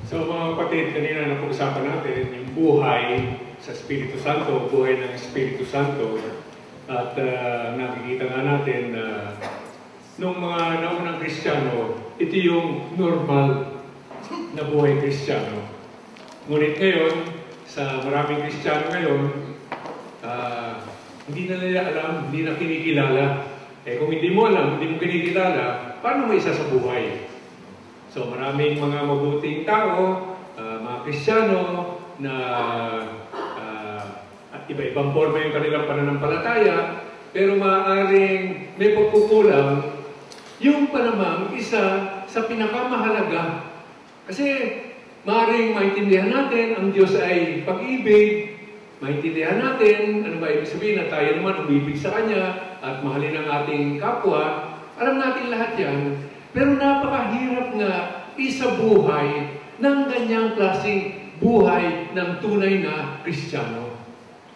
So mga kapatid, kanina napag-usapan natin yung buhay sa Espiritu Santo, buhay ng Espiritu Santo. At nakikita nga natin na nung mga naunang Kristiyano, ito yung normal na buhay Kristiyano. Ngunit ngayon, sa maraming Kristiyano ngayon, hindi na nila alam, hindi na kinikilala. Kung hindi mo alam, hindi mo kinikilala, paano mo isa sa buhay? So maraming mga mabuting tao, mga Kristiyano na at iba-ibang forma yung kanilang pananampalataya, pero maaaring may pagkukulang yung panamang isa sa pinakamahalaga. Kasi maaaring maintindihan natin ang Diyos ay pag-ibig, maintindihan natin ano ba ibig sabihin na tayo naman umibig sa Kanya at mahalin ang ating kapwa. Alam natin lahat yan. Pero napakahirap nga isabuhay ng ganyang klaseng buhay ng tunay na Kristiyano.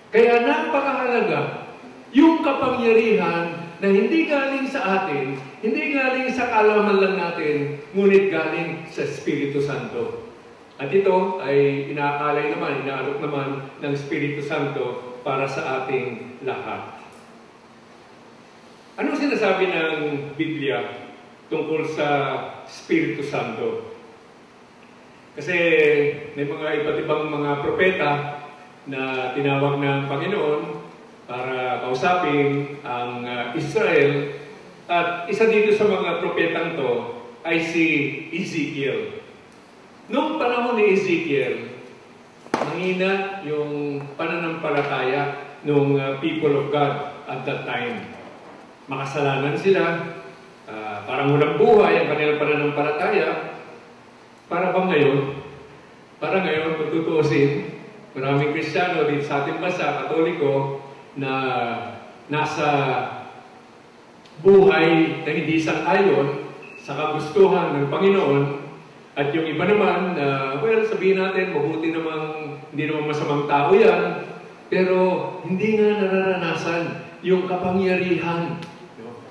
Kaya napakahalaga yung kapangyarihan na hindi galing sa atin, hindi galing sa kaalaman lang natin, ngunit galing sa Espiritu Santo. At ito ay inaalay naman, inaalok naman ng Espiritu Santo para sa ating lahat. Anong sinasabi ng Biblia tungkol sa Espiritu Santo? Kasi may mga iba't ibang mga propeta na tinawag ng Panginoon para kausapin ang Israel. At isa dito sa mga propetang to ay si Ezekiel. Noong panahon ni Ezekiel, mahina yung pananampalataya ng people of God at that time. Makasalanan sila. Parang walang buhay ang kanilang pananampalataya. Para bang ngayon? Para ngayon, kung tutuusin, maraming Kristiyano dito sa ating bansa, Katoliko, na nasa buhay na hindi sang-ayon sa kagustuhan ng Panginoon. At yung iba naman, sabihin natin, mabuti namang, hindi naman masamang tao yan, pero hindi nga nararanasan yung kapangyarihan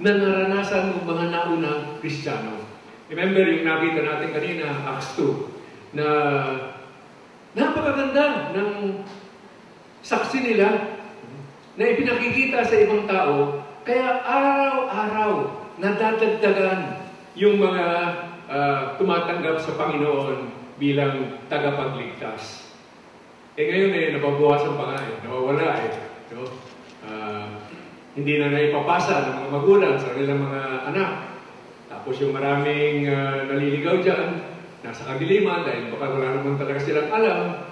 na naranasan ng mga naunang Kristiyano. Remember yung nakita natin kanina, Acts 2, na napakaganda ng saksi nila na ipinakikita sa ibang tao, kaya araw-araw nadadagdagan yung mga tumatanggap sa Panginoon bilang tagapagligtas. Ngayon nababawasan pa nga nawawala no? Hindi na naipapasa ng mga magulang sa kanilang mga anak. Tapos yung maraming naliligaw dyan, nasa kadiliman, dahil baka wala naman talaga silang alam,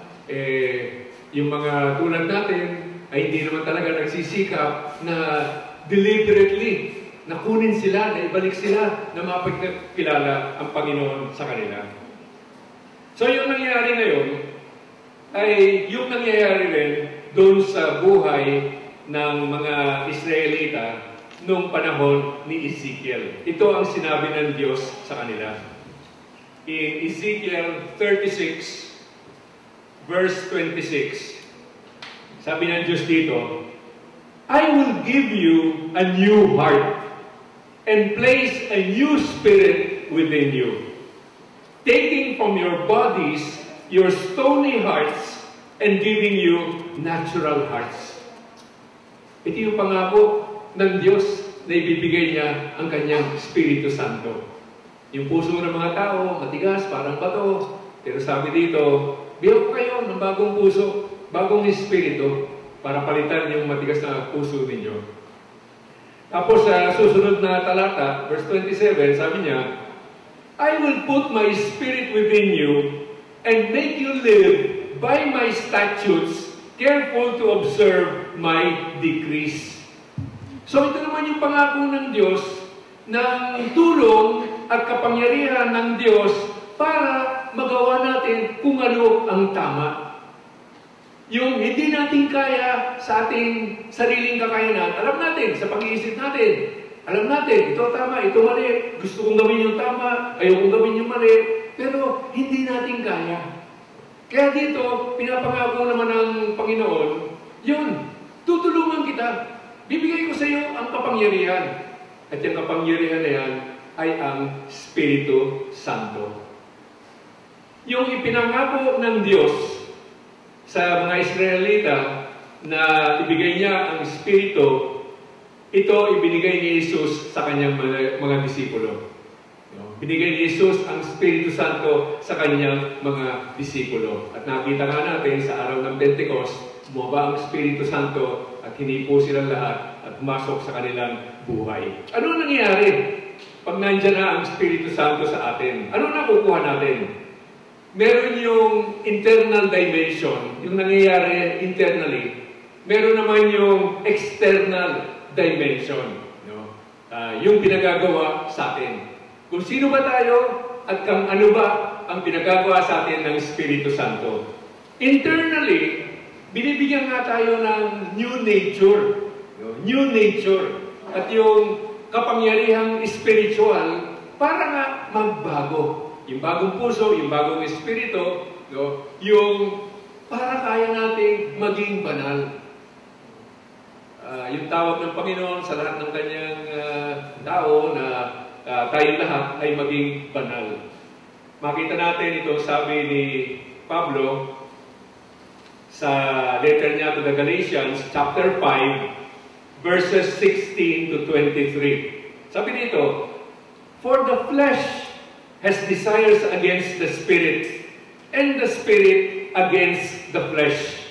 yung mga tulad natin ay hindi naman talaga nagsisikap na deliberately na kunin sila, na ibalik sila, na mapagkilala ang Panginoon sa kanila. So yung nangyayari ngayon, ay yung nangyayari rin doon sa buhay ng mga Israelita noong panahon ni Ezekiel. Ito ang sinabi ng Diyos sa kanila. In Ezekiel 36, verse 26, sabi ng Diyos dito, I will give you a new heart and place a new spirit within you, taking from your bodies your stony hearts and giving you natural hearts. Ito yung pangako ng Diyos na ibibigay niya ang kanyang Espiritu Santo. Yung puso ng mga tao, matigas, parang bato. Pero sabi dito, biyok kayo ng bagong puso, bagong Espiritu, para palitan yung matigas na puso ninyo. Tapos sa susunod na talata, verse 27, sabi niya, I will put my Spirit within you and make you live by my statutes, careful to observe my decrees. So ito naman yung pangako ng Diyos ng tulong at kapangyarihan ng Diyos para magawa natin kung ano ang tama. Yung hindi natin kaya sa ating sariling kakayanan, alam natin, sa pag-iisip natin, alam natin, ito tama, ito mali, gusto kong gawin yung tama, ayaw kong gawin yung mali, pero hindi natin kaya. Kaya dito, pinapangako naman ng Panginoon, yun, tutulungan kita. Bibigay ko sa iyo ang kapangyarihan. At yung kapangyarihan na yan ay ang Espiritu Santo. Yung ipinangako ng Diyos sa mga Israelita na ibigay niya ang Espiritu, ito ibinigay ni Jesus sa kanyang mga disipulo. Binigay ni Jesus ang Espiritu Santo sa kanyang mga disipulo. At nakita nga natin sa araw ng Pentecost, bumaba ang Espiritu Santo at hinipo silang lahat at pumasok sa kanilang buhay. Ano nangyayari pag nandyan na ang Espiritu Santo sa atin? Ano nakukuha natin? Meron yung internal dimension, yung nangyayari internally. Meron naman yung external dimension, no? Yung pinagagawa sa atin. Kung sino ba tayo at kung ano ba ang pinagagawa sa atin ng Espiritu Santo. Internally, binibigyan nga tayo ng new nature. No? New nature. At yung kapangyarihang spiritual para nga magbago. Yung bagong puso, yung bagong espiritu, no? Yung para kaya nating maging banal. Yung tawag ng Panginoon sa lahat ng kanyang tao na tayong lahat ay maging banal. Makita natin ito, sabi ni Pablo sa letter niya to the Galatians, chapter 5, verses 16 to 23. Sabi dito, "For the flesh has desires against the Spirit, and the Spirit against the flesh.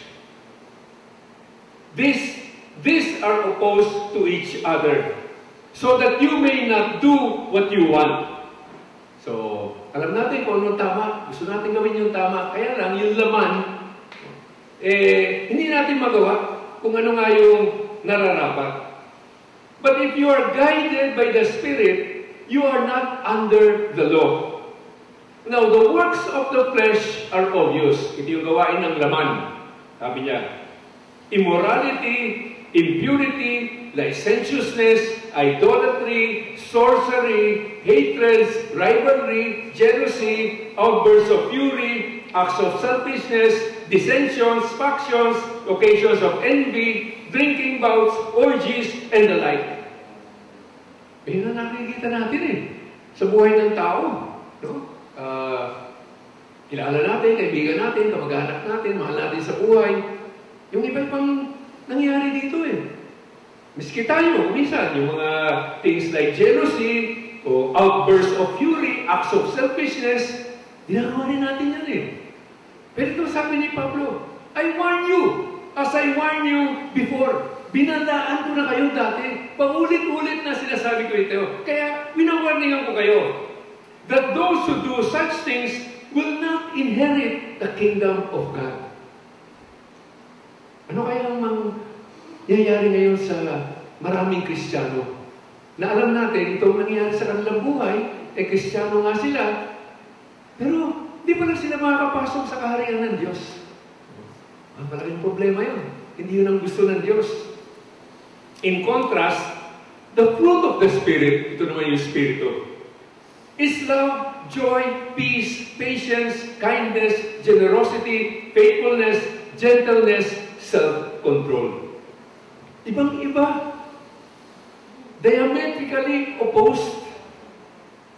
These are opposed to each other, so that you may not do what you want." So, alam natin kung anong tama. Gusto natin gawin yung tama. Kaya lang, yung laman, hindi natin magawa kung ano nga yung nararapat. But if you are guided by the Spirit, you are not under the law. Now, the works of the flesh are obvious. Ito yung gawain ng laman. Sabi niya, immorality, impurity, licentiousness, idolatry, sorcery, hatreds, rivalry, jealousy, outbursts of fury, acts of selfishness, dissensions, factions, occasions of envy, drinking bouts, orgies, and the like. Yun ang nakikita natin sa buhay ng tao. No? Kilala natin, kaibigan natin, kamag-anak natin, mahal natin sa buhay. Yung iba-ibang nangyari dito Miski tayo, minsan, yung mga things like jealousy, o outbursts of fury, acts of selfishness, ginagawa rin natin yan Pero ito sabi ni Pablo, I warn you, as I warned you before. Binalaan ko na kayo dati. Paulit-ulit na sinasabi ko ito. Kaya, winawarningan ko kayo that those who do such things will not inherit the kingdom of God. Ano kaya ang mangyayari ngayon sa maraming Kristiyano? Na alam natin, itong nangyayari sa kanilang buhay, Kristiyano nga sila, pero di pa lang sila makakapasok sa kaharian ng Diyos. Malaking problema yun. Hindi yun ang gusto ng Diyos. In contrast, the fruit of the Spirit, ito naman yung Espiritu, is love, joy, peace, patience, kindness, generosity, faithfulness, gentleness, self-control. Ibang-iba. Diametrically opposed.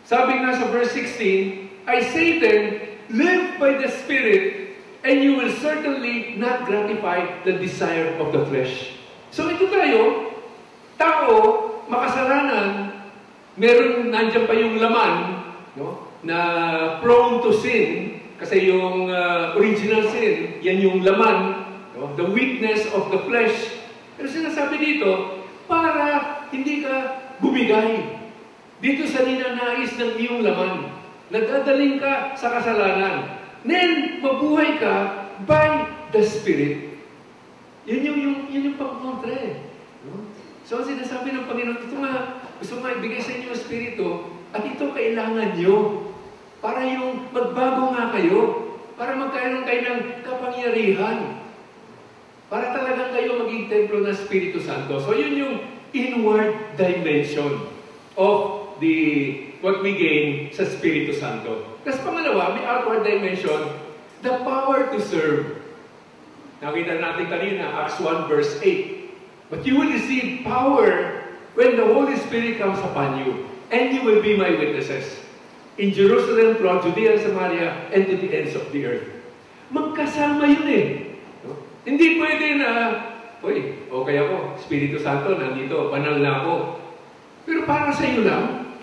Sabi nga sa verse 16, I say then, live by the Spirit, and you will certainly not gratify the desire of the flesh. So ito tayo, tao, makasalanan, meron nandiyan pa yung laman, no? Na prone to sin, kasi yung original sin, yan yung laman, no? The weakness of the flesh. Pero sinasabi dito, para hindi ka bumigay dito sa ninanais ng iyong laman. Nagdadaling ka sa kasalanan. Then, mabuhay ka by the Spirit. Yun yung pag-kontra no? So, sinasabi ng Panginoon, ito nga, gusto nga ibigay sa inyo ang Espiritu, at ito kailangan nyo. Para yung magbago nga kayo. Para magkaroon kayo ng kapangyarihan. Para talagang kayo maging templo ng Espiritu Santo. So, yun yung inward dimension of what we gain sa Espiritu Santo. Tapos pangalawa, may outward dimension, the power to serve. Nakita natin kanina, Acts 1 verse 8. But you will receive power when the Holy Spirit comes upon you, and you will be my witnesses. in Jerusalem, throughout Judea and Samaria, and to the ends of the earth. Magkasama yun eh. No? Hindi pwede na, uy, okay ako, Espiritu Santo, nandito, banal na ako. Pero para sa iyo lang,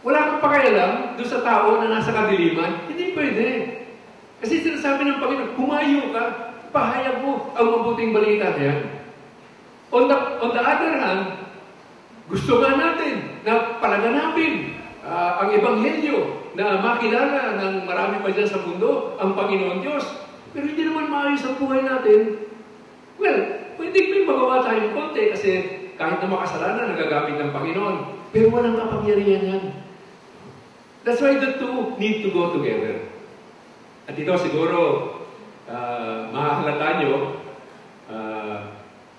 wala kang pakialam doon sa tao na nasa kadiliman, hindi pwede. Kasi sinasabi ng Panginoon, humayo ka, pahayag mo ang mabuting balita na yan. On the other hand, gusto nga natin na palaganapin ang Ebanghelyo na makilala ng marami pa dyan sa mundo, ang Panginoon Diyos. Pero hindi naman maayos ang buhay natin. Well, pwede may magawa tayong konti kasi kahit na makasalanan, nagagamit ng Panginoon. Pero walang kapangyarihan yan. That's why the two need to go together. At ito siguro, mahahalata nyo,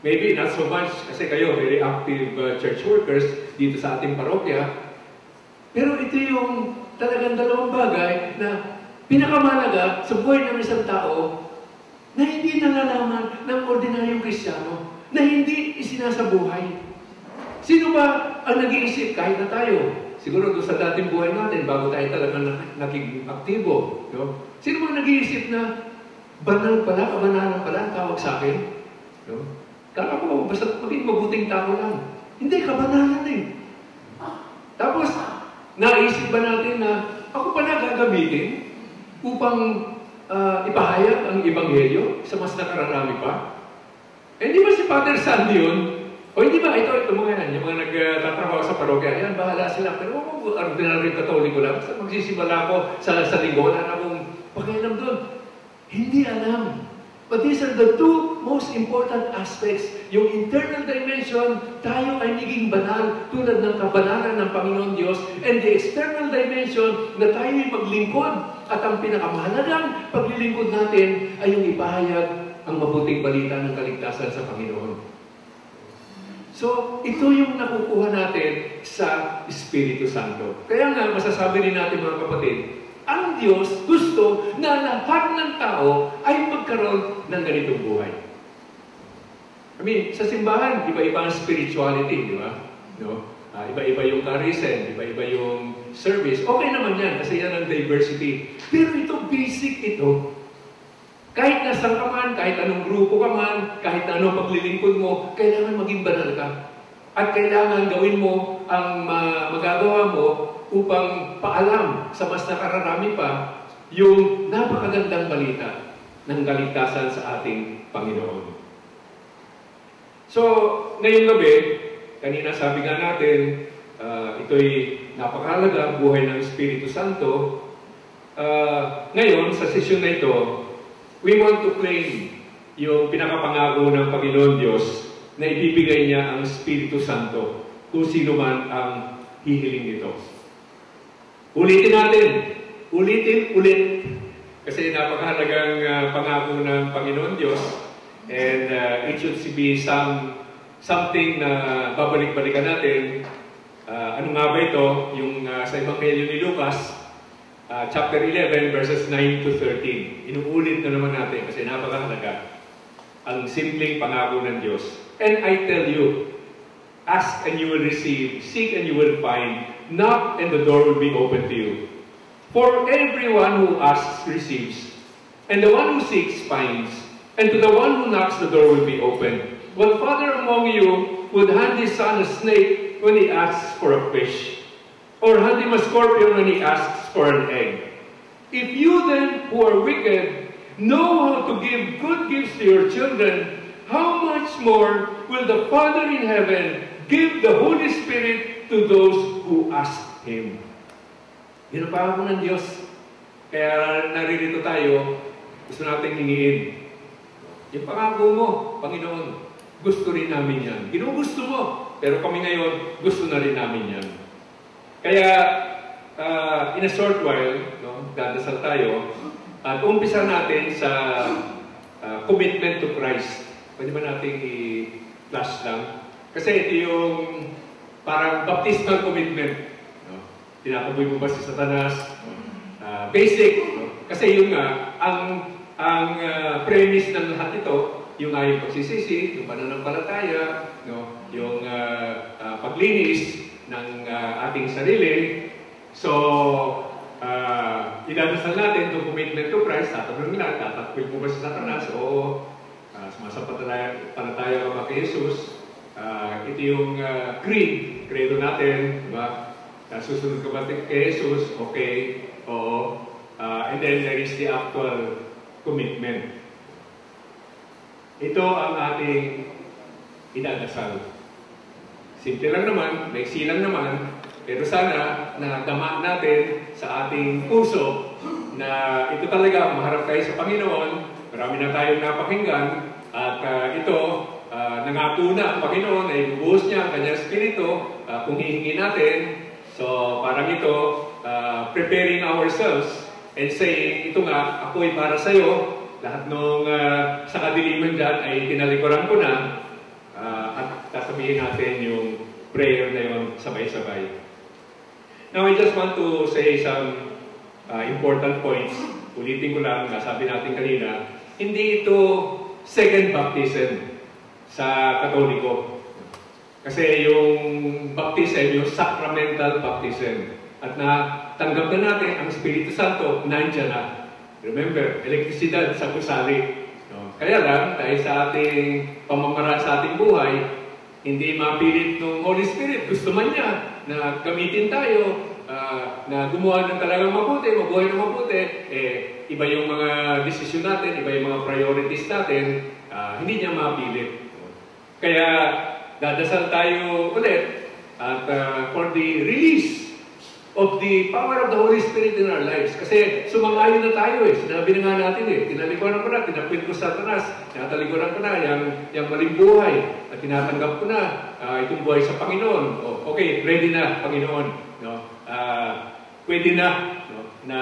maybe not so much kasi kayo very active church workers dito sa ating parokya. Pero ito yung talagang dalawang bagay na pinakamalaga sa buhay ng isang tao na hindi nalalaman ng ordinaryong Kristiyano, na hindi isinasabuhay. Sino ba ang nag-iisip kahit na tayo? Siguro doon sa dating buhay natin, bago tayo talagang naging aktibo. No? Sino ba nag-iisip na banal pala, kabanalan pala ang tawag sa akin? No? Kala ko, basta maging mabuting tao lang. Hindi, kabanalan eh. Tapos, naisip ba natin na ako pala gagamitin upang ipahayag ang Ebanghelyo sa mas nakararami pa? Eh, di ba si Father Sandy yun? O hindi ba, ito mga yan, yung mga nagtatrabaho sa parokya, yan, bahala sila. Pero ako, ordinary katoliko lang. Basta magsisimula ako sa linggo, wala na akong pakialam doon. Hindi alam. But these are the two most important aspects. Yung internal dimension, tayo ay naging banal tulad ng kabanalan ng Panginoon Diyos. And the external dimension, na tayo ay maglingkod. At ang pinakamahalagang paglilingkod natin ay yung ipahayag ang mabuting balita ng kaligtasan sa Panginoon. So, ito yung nakukuha natin sa Espiritu Santo. Kaya nga, masasabi rin natin mga kapatid, ang Diyos gusto na lahat ng tao ay magkaroon ng ganitong buhay. I mean, sa simbahan, iba-iba ang spirituality, di ba? No? Iba-iba yung charism, iba-iba yung service. Okay naman yan, kasi yan ang diversity. Pero ito, basic ito. Kahit nasan ka man, kahit anong grupo ka man, kahit anong paglilingkod mo, kailangan maging banal ka. At kailangan gawin mo ang magagawa mo upang paalam sa mas nakararami pa yung napakagandang balita ng kaligtasan sa ating Panginoon. So, ngayong gabi, kanina sabi nga natin, ito'y napakahalaga, buhay ng Espiritu Santo. Ngayon, sa sesyon na ito, we want to claim yung pinakapangako ng Panginoon Diyos na ibibigay niya ang Espiritu Santo kung sino man ang hihiling nito. Ulitin natin. Ulitin, ulit. Kasi napakahalagang pangako ng Panginoon Diyos. And it should be something na babalik-balikan natin. Ano nga ba ito? Yung sa Ebanghelyo ni Lucas, chapter 11, verses 9 to 13. Inuulit na naman natin kasi napakahalaga. Ang simpleng pangako ng Diyos. And I tell you, ask and you will receive, seek and you will find, knock and the door will be open to you. For everyone who asks receives, and the one who seeks finds, and to the one who knocks the door will be open. What father among you would hand his son a snake when he asks for a fish? Or hand him a scorpion when he asks for an egg? If you then, who are wicked, know how to give good gifts to your children, how much more will the Father in heaven give the Holy Spirit to those who ask Him? Yun ang pangako ng Diyos. Kaya naririto tayo, gusto natin hingiin. Yung pangako mo, Panginoon, gusto rin namin yan. Ginugusto mo, pero kami ngayon, gusto na rin namin yan. Kaya, in a short while, no, dadasal tayo, at umpisa natin sa commitment to Christ. Pwede ba natin i-flash lang? Kasi ito yung parang baptismal commitment. No? Tinataboy mo ba si Satanas? Basic. No? Kasi yun nga, ang premise ng lahat ito, yung ating pagsisisi, yung pananampalataya, no? Yung paglinis ng ating sarili. So, idadasal natin itong commitment to Christ, tatanungin lang, tatakpil mo ba si Satanas? Oo, sumasampalataya ka ba kay Jesus? Ito yung credo natin, diba? Susunod ka ba kay Jesus? Okay, oo. And then there is the actual commitment. Ito ang ating idadasal. Simple lang naman, maiksi lang naman, pero sana nadama natin sa ating puso na ito talaga, maharap tayo sa Panginoon. Marami na tayong napakinggan at ito, nangako na ang Panginoon na ibubuhos niya ang kanyang Espiritu kung hihingi natin. So parang ito, preparing ourselves and saying, ito nga, ako'y para sa iyo. Lahat nung sa kadiliman dyan ay tinalikuran ko na at sasabihin natin yung prayer na yun sabay-sabay. Now, I just want to say some important points. Ulitin ko lang, nasabi natin kanina, hindi ito second baptism sa Katoliko. Kasi yung baptism, yung sacramental baptism. At natanggap na natin ang Espiritu Santo, nandiyan na. Remember, elektrisidad sa gusali. No? Kaya lang, dahil sa ating pamamaraan sa ating buhay, hindi mapilit ng Holy Spirit. Gusto man niya na gamitin tayo, na gumawa ng talagang mabuti, mabuhay ng mabuti, iba yung mga desisyon natin, iba yung mga priorities natin, hindi niya mapilit. Kaya, dadasal tayo ulit at for the release of the power of the Holy Spirit in our lives. Kasi sumang-ayon na tayo Sinabi na nga natin tinalikuran ko na, tinapit ko sa Satanas, tinatalikuran ko na yung maling buhay, at tinatanggap ko na itong buhay sa Panginoon. Okay, ready na, Panginoon. No? Pwede na, no? Na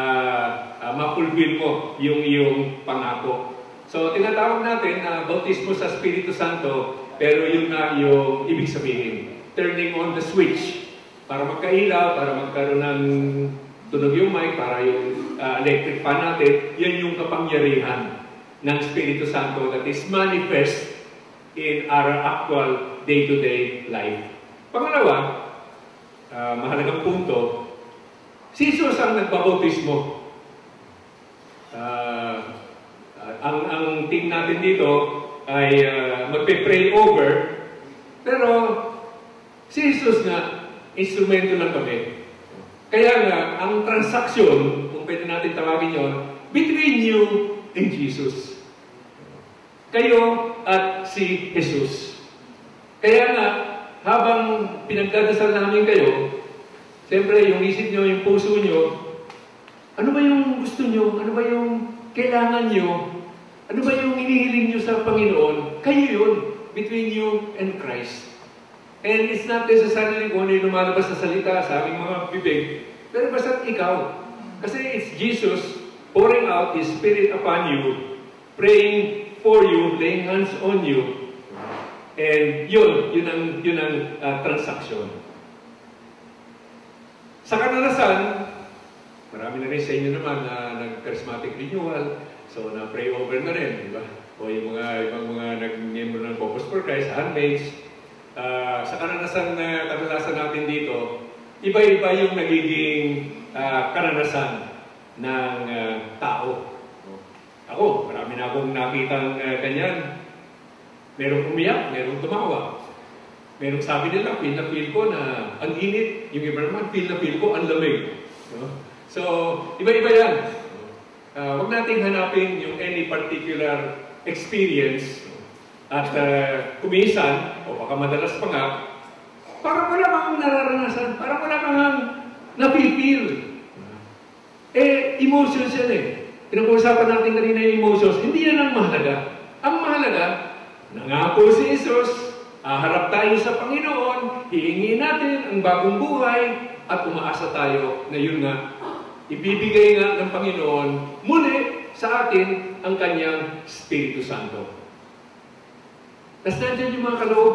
mapulbil mo yung iyong pangako. So, tinatawag natin na bautismo sa Espiritu Santo, pero yun nga yung ibig sabihin. Turning on the switch. Para magkailaw, para magkaroon ng tunog yung mic, para yung electric fan natin, yan yung kapangyarihan ng Espiritu Santo that is manifest in our actual day-to-day life. Pangalawa, mahalagang punto, si Jesus ang nagbabautismo. Ang team natin dito ay magpe-pray over, pero si Jesus nga, instrumento lang kami. Kaya nga, ang transaksyon, kung pwede natin tawagin yun, between you and Jesus. Kayo at si Jesus. Kaya nga, habang pinagdadasal namin kayo, siyempre, yung isip nyo, yung puso nyo, ano ba yung gusto nyo? Ano ba yung kailangan nyo? Ano ba yung inihiling nyo sa Panginoon? Kayo yun, between you and Christ. And it's not necessarily kung ano yung lumalabas sa salita sa aming mga bibig, pero basta't ikaw. Kasi it's Jesus pouring out His Spirit upon you, praying for you, laying hands on you, and yun ang transaction. Sa kadalasan, marami na rin sa inyo naman na nag-charismatic renewal, so na-pray over na rin, di ba? O yung mga ibang mga nag-member ng Focus for Christ, handmaids. Sa kadalasan natin dito, iba-iba yung nagiging karanasan ng tao. Ako, marami na akong nakitang ganyan. Merong umiyak, merong tumawa. Merong sabi nila, feel na feel ko na ang init. Yung iba naman, feel na feel ko ang lamig. So, iba-iba yan. Huwag nating hanapin yung any particular experience at kumisan, o baka madalas pa nga, parang wala kang nararanasan, parang wala kang napipil. Emotions yan Pinag-uusapan natin kanina yung emotions, hindi yan ang mahalaga. Ang mahalaga, nangako si Jesus, harap tayo sa Panginoon, hihingi natin ang bagong buhay, at umaasa tayo na yun nga, ibibigay nga ng Panginoon muli sa atin ang Kanyang Espiritu Santo. Tapos nandiyan yung mga kaloob.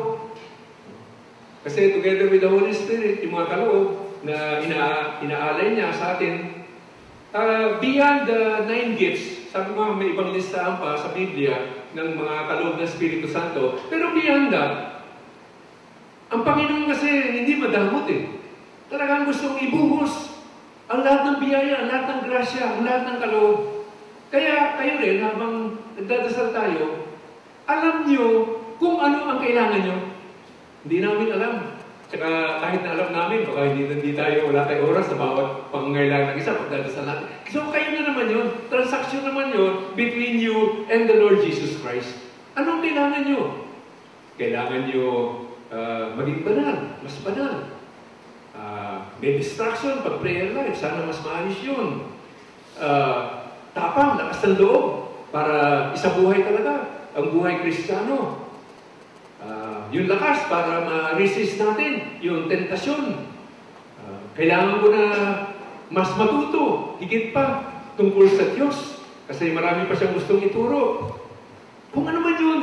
Kasi together with the Holy Spirit, yung mga kaloob na inaalay niya sa atin, beyond the 9 gifts, sabi mo may ibang listahan pa sa Biblia ng mga kaloob ng Espiritu Santo, pero beyond that, ang Panginoon kasi hindi madamot Talagang gustong ibuhos ang lahat ng biyaya, ang lahat ng grasya, ang lahat ng kaloob. Kaya kayo rin, habang nagdadasal tayo, alam nyo kung ano ang kailangan nyo. Hindi namin alam. Tsaka kahit na alam namin, baka hindi tayo, wala tayong oras sa bawat pangangailangan ng isa, pagdadasal natin. So kayo na naman yun, transaction naman yun between you and the Lord Jesus Christ. Anong kailangan nyo? Kailangan nyo maging banal, mas banal. May distraction pag prayer life, sana mas maayos yun. Tapang, lakas ng loob, para isabuhay talaga ang buhay Kristiyano. Yung lakas para ma-resist natin yung tentasyon. Kailangan ko na mas matuto, higit pa, tungkol sa Diyos. Kasi marami pa siyang gustong ituro. Kung ano man yun.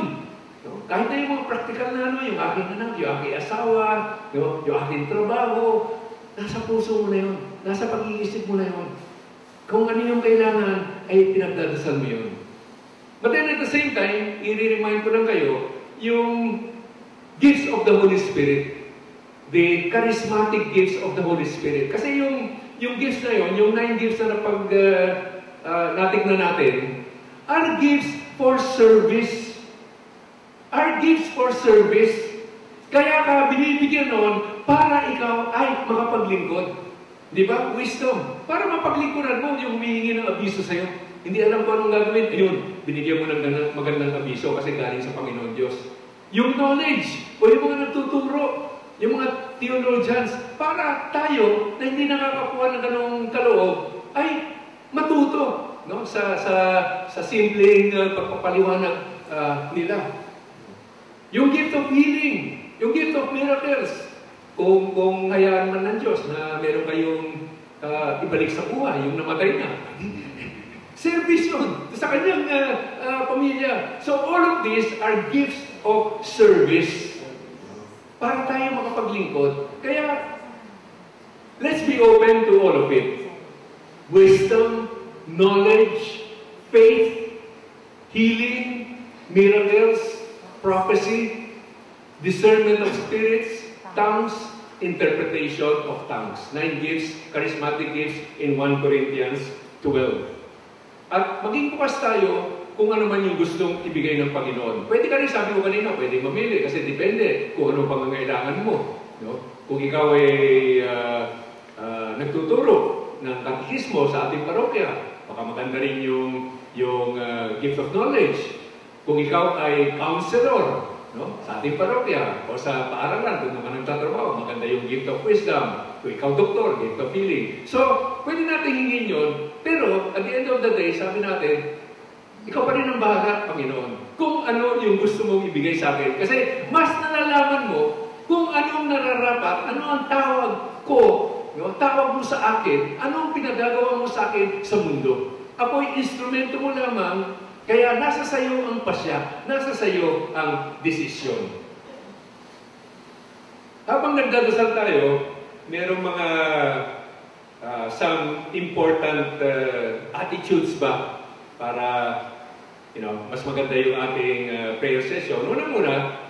Kahit na yung mga practical na yung aking anak, yung aking asawa, yung aking trabaho, nasa puso mo na yun. Nasa pag-iisip mo na yun. Kung ano yung kailangan, ay pinagdadasal mo yun. But then at the same time, i-remind ko lang kayo, yung gifts of the Holy Spirit, the charismatic gifts of the Holy Spirit. Kasi yung gifts na yun, yung 9 gifts na natignan natin, are gifts for service. Are gifts for service. Kaya ka binibigyan nun para ikaw ay makapaglingkod. Di ba? Wisdom. Para mapaglingkuran mo yung humihingi ng abiso sa'yo. Hindi alam ko anong gagawin. Ayun, binigyan mo ng magandang abiso kasi galing sa Panginoon Diyos. Yung knowledge, o yung mga nagtuturo, yung mga theologians, para tayo na hindi nakakakuha ng ganong kaloob, ay matuto, no? sa simpleng pagpapaliwanag nila. Yung gift of healing, yung gift of miracles, kung hayaan man ng Diyos na meron kayong ibalik sa buhay, yung namatay na. Service yun sa kanyang pamilya. So all of these are gifts of service para tayo makapaglingkod. Kaya, let's be open to all of it. Wisdom, knowledge, faith, healing, miracles, prophecy, discernment of spirits, tongues, interpretation of tongues. 9 gifts, charismatic gifts in 1 Corinthians 12. At maging bukas tayo kung ano man yung gustong ibigay ng Panginoon. Pwede ka rin, sabi ko kanina, pwede mamili kasi depende kung ano pangangailangan mo. No? Kung ikaw ay nagtuturo ng katekismo sa ating parokya, baka maganda rin yung gift of knowledge. Kung ikaw ay counselor, no? Sa ating parokya o sa paaralan, kung ka nagtatrabaho, maganda yung gift of wisdom. Kung ikaw doktor, gift of healing. So, pwede natin hingin yun, pero at the end of the day, sabi natin, ikaw pa rin ang bahala, Panginoon. Kung ano yung gusto mong ibigay sa akin. Kasi mas nalalaman mo kung anong nararapat, ano ang tawag ko, no? Tawag mo sa akin, anong pinagagawa mo sa akin sa mundo. Ako'y instrumento mo lamang, kaya nasa sayo ang pasya, nasa sayo ang desisyon. Habang nagdadasal tayo, merong mga some important attitudes ba para mas maganda yung ating prayer session. Una-una,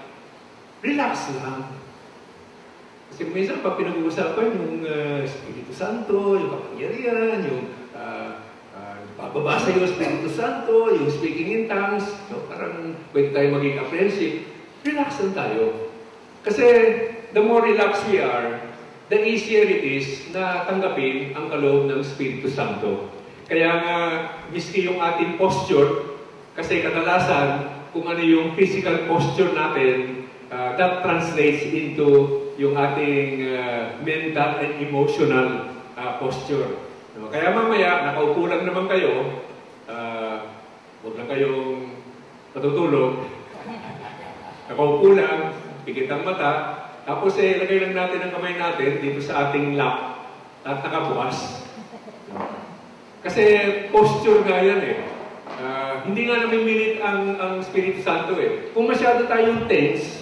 relax lang. Kasi minsan pag pinag-uusapan yung Espiritu Santo, yung kapangyarihan, yung bababasa yung Espiritu Santo, yung speaking in tongues, parang pwede tayo maging apprehensive. Relax lang tayo. Kasi the more relaxed we are, the easier it is na tanggapin ang kaloob ng Espiritu Santo. Kaya nga, miski yung ating posture, kasi kadalasan, kung ano yung physical posture natin, that translates into yung ating mental and emotional posture. Kaya mamaya, nakaupo lang naman kayo, huwag lang kayong matutulog, nakaupo lang, pigit ang mata, tapos lagay lang natin ang kamay natin dito sa ating lap at nakabukas. Kasi posture nga yan hindi nga namimilit ang Espiritu Santo Kung masyado tayong tense,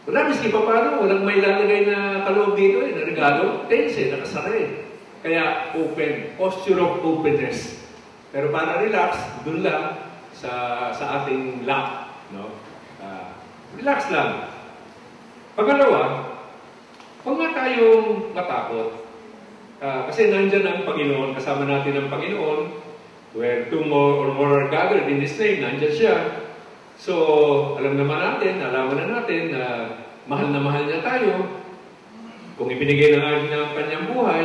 wala, miski pa paano, walang may lalagay na kaloob dito na regalo, tense nakasara Kaya open, posture of openness. Pero para relax, dun lang sa ating lap. Relax lang. Pangalawa, huwag nga tayong matakot. Kasi nandyan ang Panginoon, kasama natin ang Panginoon. Where two more or more are gathered in His name, nandyan siya. So, alam naman natin, alaman na natin na mahal niya tayo. Kung ibinigay na ng kanyang buhay,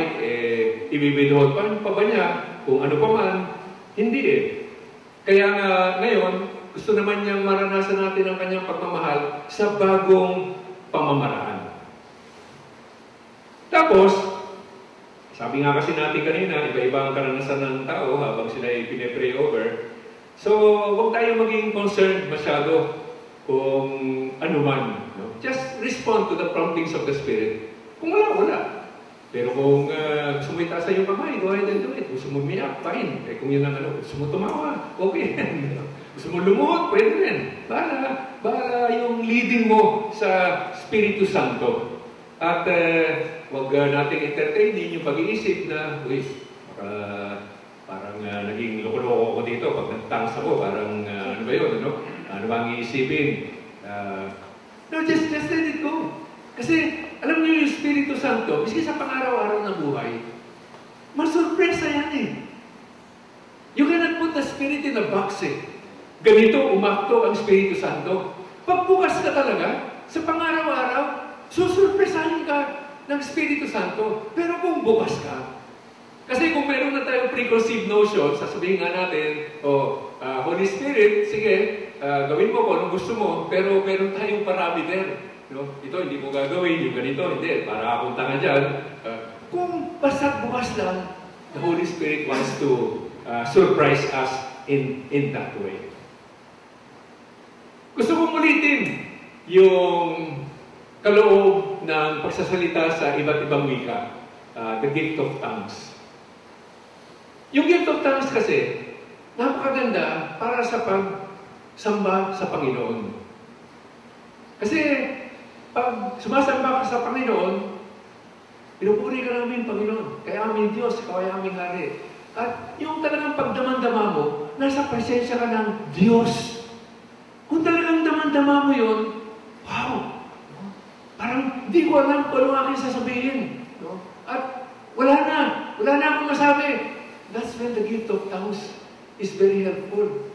ibibidhot pa ba niya? Kung ano pa man, hindi Kaya nga, ngayon, gusto naman niyang maranasan natin ang kanyang pagmamahal sa bagong pamamaraan. Tapos, sabi nga kasi natin kanina, iba-iba ang karanasan ng tao habang sila ay pinipray over. So, huwag tayo maging concerned masyado kung ano man. No? Just respond to the promptings of the Spirit. Kung wala. Pero kung gusto mo itaas yung kamay, go ahead and do it. Gusto mo umiyak, fine. Kung yun ang gusto mo tumawa, okay. Gusto mo lumuhod, pwede rin. Bahala yung leading mo sa Espiritu Santo. At huwag nating entertainin yung pag-iisip na, parang naging loko-loko ko dito pag nagtangs ako. Parang ano ba yun? Ano ba ang iisipin? No, just let it go. Kasi, alam niyo yung Espiritu Santo, kasi sa pang-araw-araw ng buhay, masurpresa yan You cannot put the Spirit in a box Ganito, umakto ang Espiritu Santo. Pagbukas ka talaga, sa pang-araw-araw, susurpresahin ka ng Espiritu Santo. Pero kung bukas ka, kasi kung meron na tayong preconceived notion, sasabihin nga natin, Holy Spirit, sige, gawin mo kung anong gusto mo, pero meron tayong parameter. No? Ito, hindi mo gagawin, yung ganito, hindi, para apunta ka dyan. Kung basta't bukas lang, the Holy Spirit wants to surprise us in that way. Gusto kong ulitin yung kaloob ng pagsasalita sa iba't ibang wika, the gift of tongues. Yung gift of tongues kasi, napakaganda para sa pagsamba sa Panginoon. Kasi, pag sumasamba ka sa Panginoon, pinupuri ka namin, Panginoon. Kaya aming Diyos, kaya aming Hari. At yung talagang pagdamandama mo, nasa presensya ka ng Diyos. Kung talagang damandama mo yun, wow! Parang hindi ko alam kung ano aking sasabihin. No? At wala na akong masabi. That's when the gift of tongues is very helpful.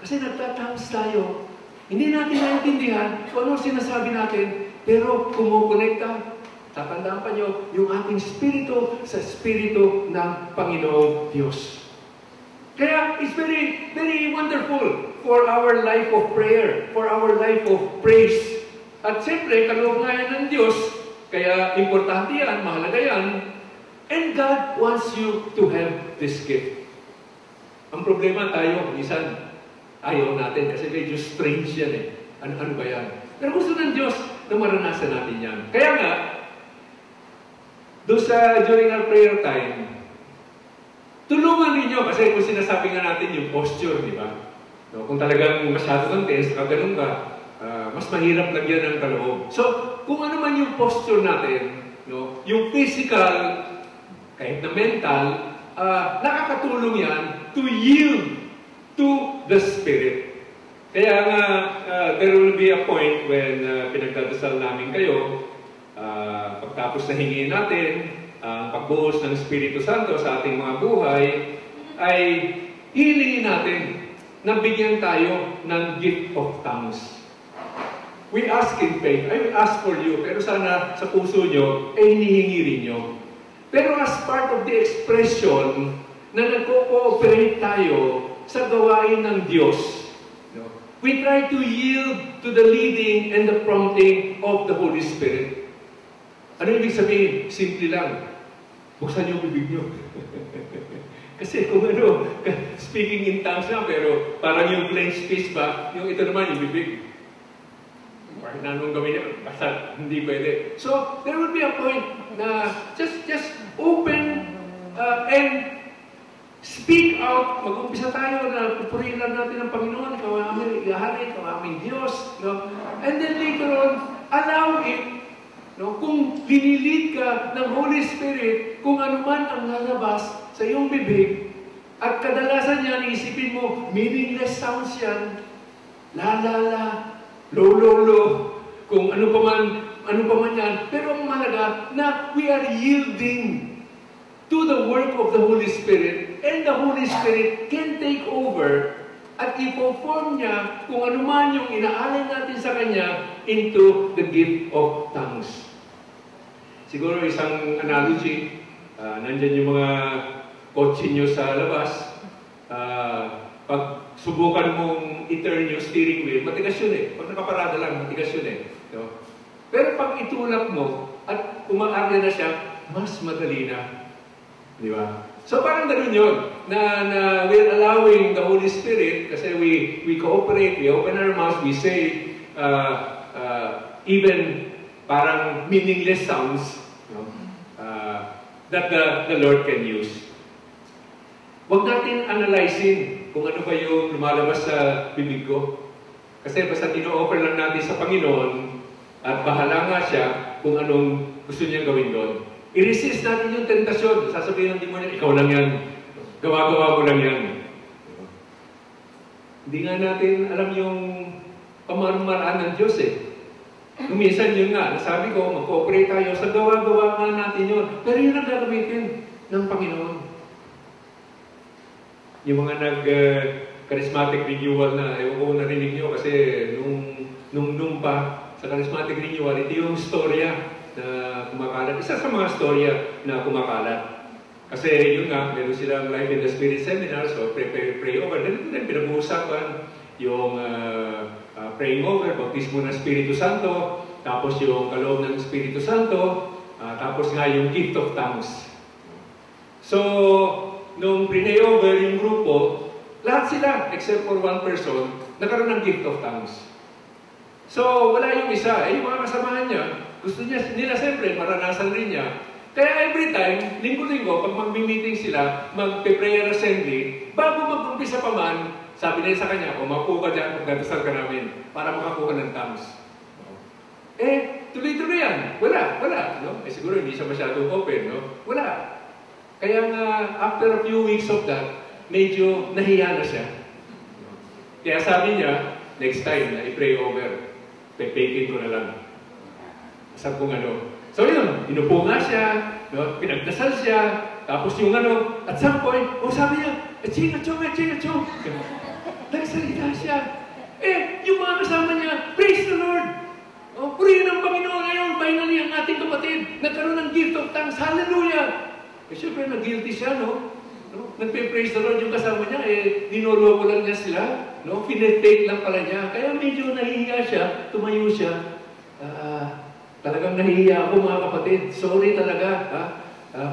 Kasi nagtatangs tayo, hindi natin naintindihan kung ano sinasabi natin, pero kumukonekta. Tatandaan pa nyo, yung ating spirito sa spirito ng Panginoong Diyos. Kaya, it's very, very wonderful for our life of prayer, for our life of praise. At siyempre, kaloob nga yan ng Diyos, kaya importante yan, mahalaga yan, and God wants you to have this gift. Ang problema tayo, minsan, ayaw natin kasi medyo strange yan Ano ba yan? Pero gusto ng Diyos na maranasan natin yan. Kaya nga, during our prayer time, tulungan ninyo, kasi kung sinasabi nga natin yung posture, di ba? No, kung talagang masyado kang tense, ganun ka, mas mahirap lagyan ng kaloob. So, kung ano man yung posture natin, no, yung physical, kahit na mental, nakakatulong yan to yield to the Spirit. Kaya nga, there will be a point when pinagdadasal namin kayo, pagtapos na hingin natin ang pagbuhos ng Espiritu Santo sa ating mga buhay, ay hilingin natin na bigyan tayo ng gift of tongues. We ask in faith. I will ask for you, pero sana sa puso nyo, hinihingi rin nyo. Pero as part of the expression na nagko-cooperate tayo sa gawain ng Diyos, we try to yield to the leading and the prompting of the Holy Spirit. Ano ibig sabihin? Simple lang. Buksan niyo ang bibig niyo. Kasi kung speaking in tongues na, pero parang yung clenched fist ba, yung ito naman, yung bibig. Parang nanong gawin niya, basta hindi pwede. So, there will be a point na just open and speak out. Mag-umpisa tayo na pupurihin lang natin ang Panginoon, ikaw ang aming Hari, ikaw ang aming Diyos. No? And then later on, allow it. No, kung linilid ka ng Holy Spirit, kung ano man ang lalabas sa iyong bibig, at kadalasan yan, isipin mo, meaningless sounds yan, la, lo, kung ano pa man yan, pero ang mahalaga na we are yielding to the work of the Holy Spirit, and the Holy Spirit can take over at ipo-form niya kung ano man yung inaalay natin sa Kanya into the gift of tongues. Siguro isang analogy, nandyan yung mga kotse nyo sa labas, pag subukan mong i-turn yung steering wheel, matigas yun eh. Pag nakaparada lang, matigas yun eh. No? Pero pag itulak mo at umaarya na siya, mas madali na. Di ba? So parang ganun yun, na we're allowing the Holy Spirit, kasi we cooperate, we open our mouths, we say even parang meaningless sounds, no? That the Lord can use. Huwag natin analyzing kung ano ba yung lumalabas sa bibig ko. Kasi basta tino-offer lang natin sa Panginoon at bahala nga siya kung anong gusto niyang gawin doon. I-resist natin yung tentasyon. Sasabihin ng demonyo, ikaw lang yan. Gawa-gawa mo lang yan. Hindi nga natin alam yung pamamaraan ng Diyos eh. Kung minsan yun nga, nasabi ko, mag-cooperate tayo, sa gawa-gawa nga natin yun. Pero yun ang gagamitin ng Panginoon. Yung mga charismatic renewal na, ewan ko narinig nyo kasi nung pa sa charismatic renewal, ito yung storya na kumakalat. Isa sa mga storya na kumakalat. Kasi yun nga, meron silang Life in the Spirit seminar, so pray over. Then pinag-uusapan yung praying over, bautismo ng Espiritu Santo, tapos yung kaloob ng Espiritu Santo, tapos nga yung gift of tongues. So, nung pray over yung grupo, lahat sila, except for one person, nagkaroon ng gift of tongues. So, wala yung isa. Yung mga kasamahan niya, gusto nila siyempre, maranasan rin niya. Kaya every time, linggo-linggo, pag mag-meeting sila, mag-prayer assembly, bago mag-umpisa pa man, sabi nila sa kanya, umapo ka dyan, magdadasal ka namin, para makakuha ng tongues. Tuloy-tuloy yan. Wala. No? Siguro hindi siya masyadong open. No? Wala. Kaya nga, after a few weeks of that, medyo nahiya na siya. Kaya sabi niya, next time na i-pray over, pepekin ko na lang. Sabi kong ano. So yun, inupo nga siya, no? Pinagdasal siya, tapos yung ano, at some point, sabi niya, chinga-chong. Nagsalita siya. Yung mga kasama niya, praise the Lord! Purihin ang Panginoon ngayon, finally ang ating kapatid, nagkaroon ng gift of tongues, hallelujah! Siyempre, nag-guilty siya, no? Nagpe-praise the Lord yung kasama niya, ninoloko lang niya sila, no? Finetake lang pala niya. Kaya medyo nahihiya siya, tumayo siya. Talagang nahihiya ako, mga kapatid. Sorry talaga, ha?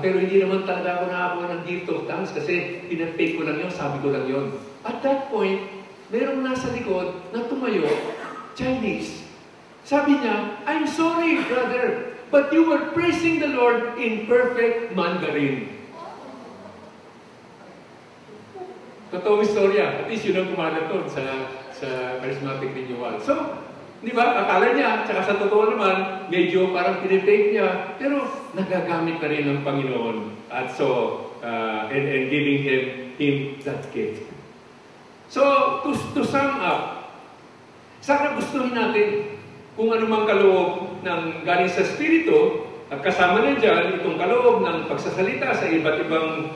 Pero hindi naman talaga ako nakakuha ng gift of tongues kasi pinetake ko lang yun, sabi ko lang yun. At that point, merong nasa likod na tumayo, Chinese. Sabi niya, I'm sorry, brother, but you were praising the Lord in perfect Mandarin. Totoong istorya. At least yun ang kumalat doon sa charismatic renewal. So, di ba, akala niya, tsaka sa totoo naman, medyo parang pinipake niya, pero nagagamit na rin ng Panginoon. At so, and giving him that gift. So, to sum up, sana gustuhin natin kung anumang kaloob ng galing sa Espiritu, at kasama na dyan itong kaloob ng pagsasalita sa iba't ibang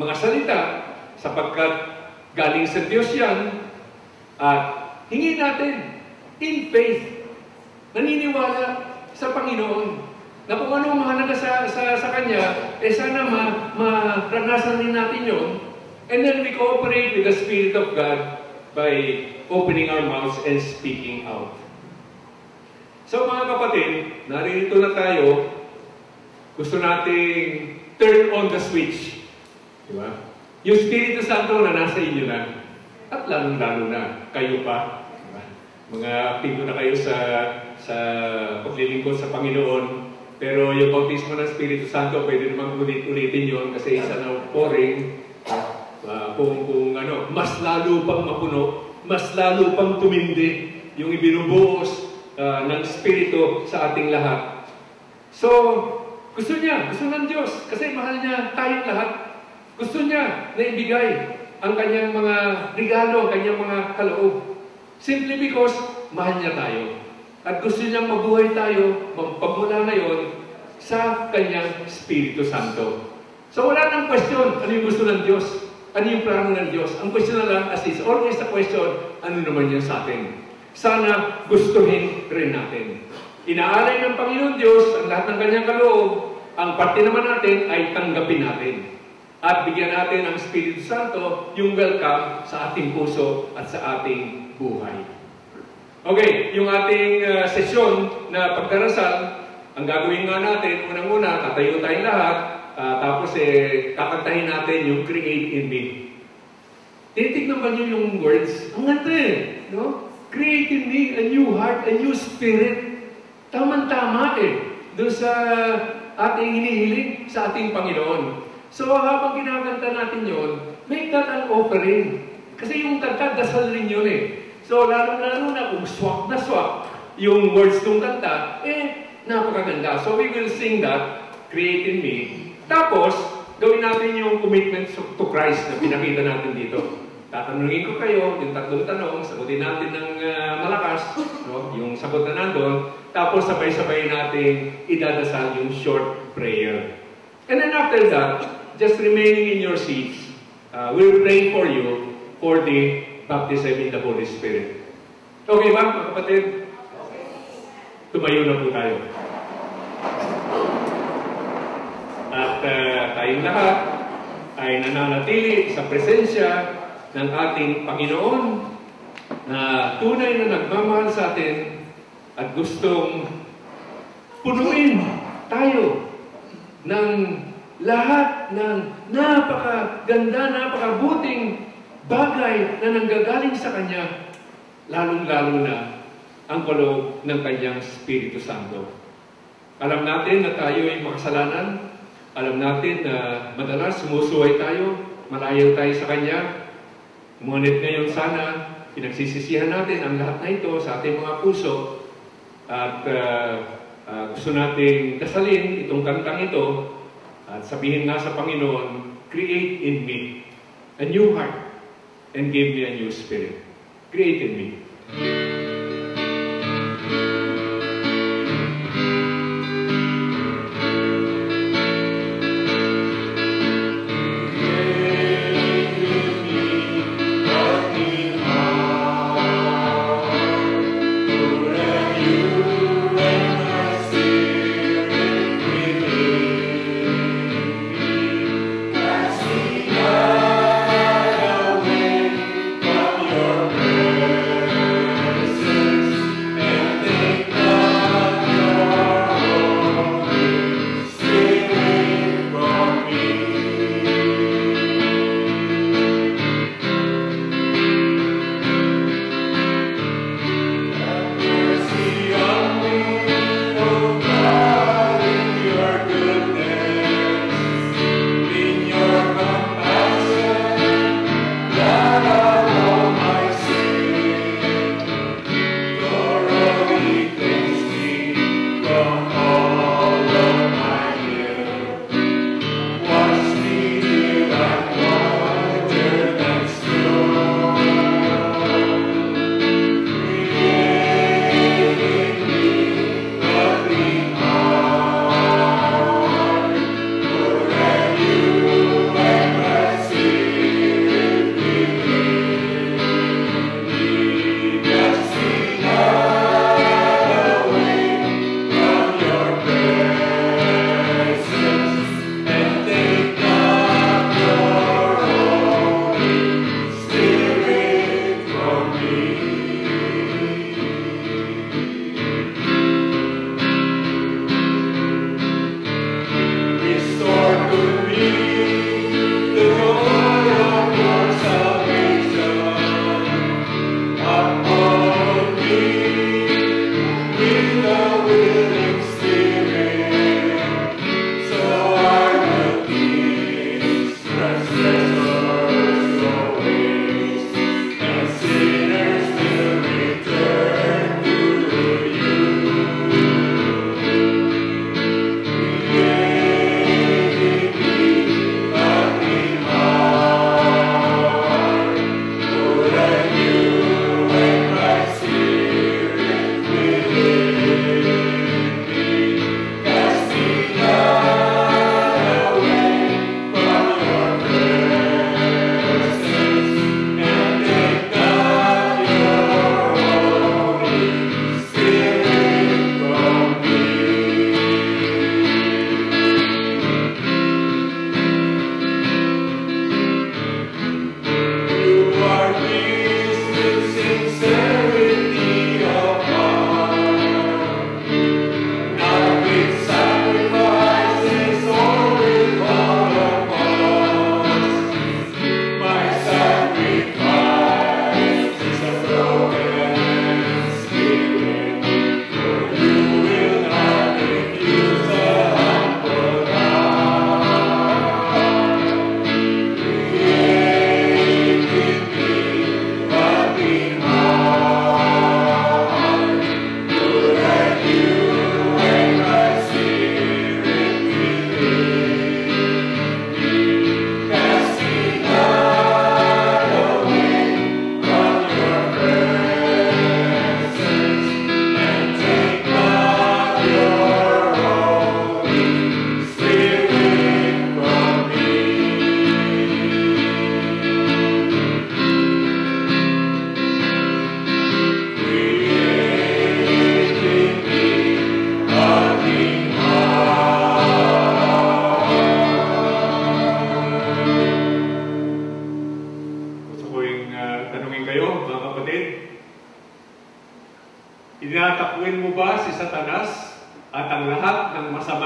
mga salita, sapagkat galing sa Diyos yan, at hingin natin in faith, naniniwala sa Panginoon, na kung anong mahalaga sa Kanya, sana maranasan din natin yun, and then we cooperate with the Spirit of God by opening our mouths and speaking out. So mga kapatid, naririto na tayo, gusto nating turn on the switch. Diba? Yung Espiritu Santo na nasa inyo na, at lalong-lalo na, kayo pa. Diba? Mga aktibo na kayo sa paglilingkod sa Panginoon, pero yung bautismo ng Espiritu Santo, pwede namang ulit-ulitin yun kasi isa na pouring, kung mas lalo pang mapuno, mas lalo pang tumindi yung ibinubuhos ng Espiritu sa ating lahat. So, gusto ng Diyos, kasi mahal niya tayong lahat. Gusto niya na ibigay ang kanyang mga regalo, ang kanyang mga kaloob. Simply because mahal niya tayo. At gusto niyang mabuhay tayo, magpamula ngayon sa kanyang Espiritu Santo. So wala nang question, ano yung gusto ng Diyos? Ano yung plano ng Diyos? Ang question na lang, as is always the question, ano naman yan sa atin? Sana gustuhin rin natin. Inaalay ng Panginoon Diyos ang lahat ng kanyang kaloob, ang parte naman natin ay tanggapin natin. At bigyan natin ng Espiritu Santo yung welcome sa ating puso at sa ating buhay. Okay, yung ating sesyon na pagdarasal, ang gagawin nga natin, unang-una, tatayo tayong lahat, tapos kakantahin natin yung Create in Me. Titignan ba niyo yung words? Ang ganda no? Create in me a new heart, a new spirit. Tama-tama doon sa ating hinihiling sa ating Panginoon. So habang kinakanta natin yon, make that an offering. Kasi yung kanta, dasal rin yun So lalo-lalo na kung swak na swak yung words ng kanta, napakaganda. So we will sing that, Create in Me. Tapos, gawin natin yung commitment to Christ na pinakita natin dito. Tatanungin ko kayo, yung tatlong tanong, sagutin natin ng malakas, no? Yung sagot na nandun. Tapos sabay-sabay natin idadasal yung short prayer. And then after that, just remaining in your seats, we'll pray for you for the baptism in the Holy Spirit. Okay ba, mga kapatid? Tumayo na po tayo. At tayong lahat ay nananatili sa presensya ng ating Panginoon na tunay na nagmamahal sa atin at gustong punuin tayo ng lahat ng napakaganda, napakabuting bagay na nanggagaling sa Kanya, lalong-lalo na ang kaloob ng Kanyang Espiritu Santo. Alam natin na tayo ay makasalanan. Alam natin na madalas sumusuway tayo, malayo tayo sa Kanya. Ngunit ngayon sana, pinagsisisihan natin ang lahat na ito sa ating mga puso at gusto nating dasalin itong kantang ito at sabihin nga sa Panginoon, create in me a new heart and give me a new spirit. Create in me.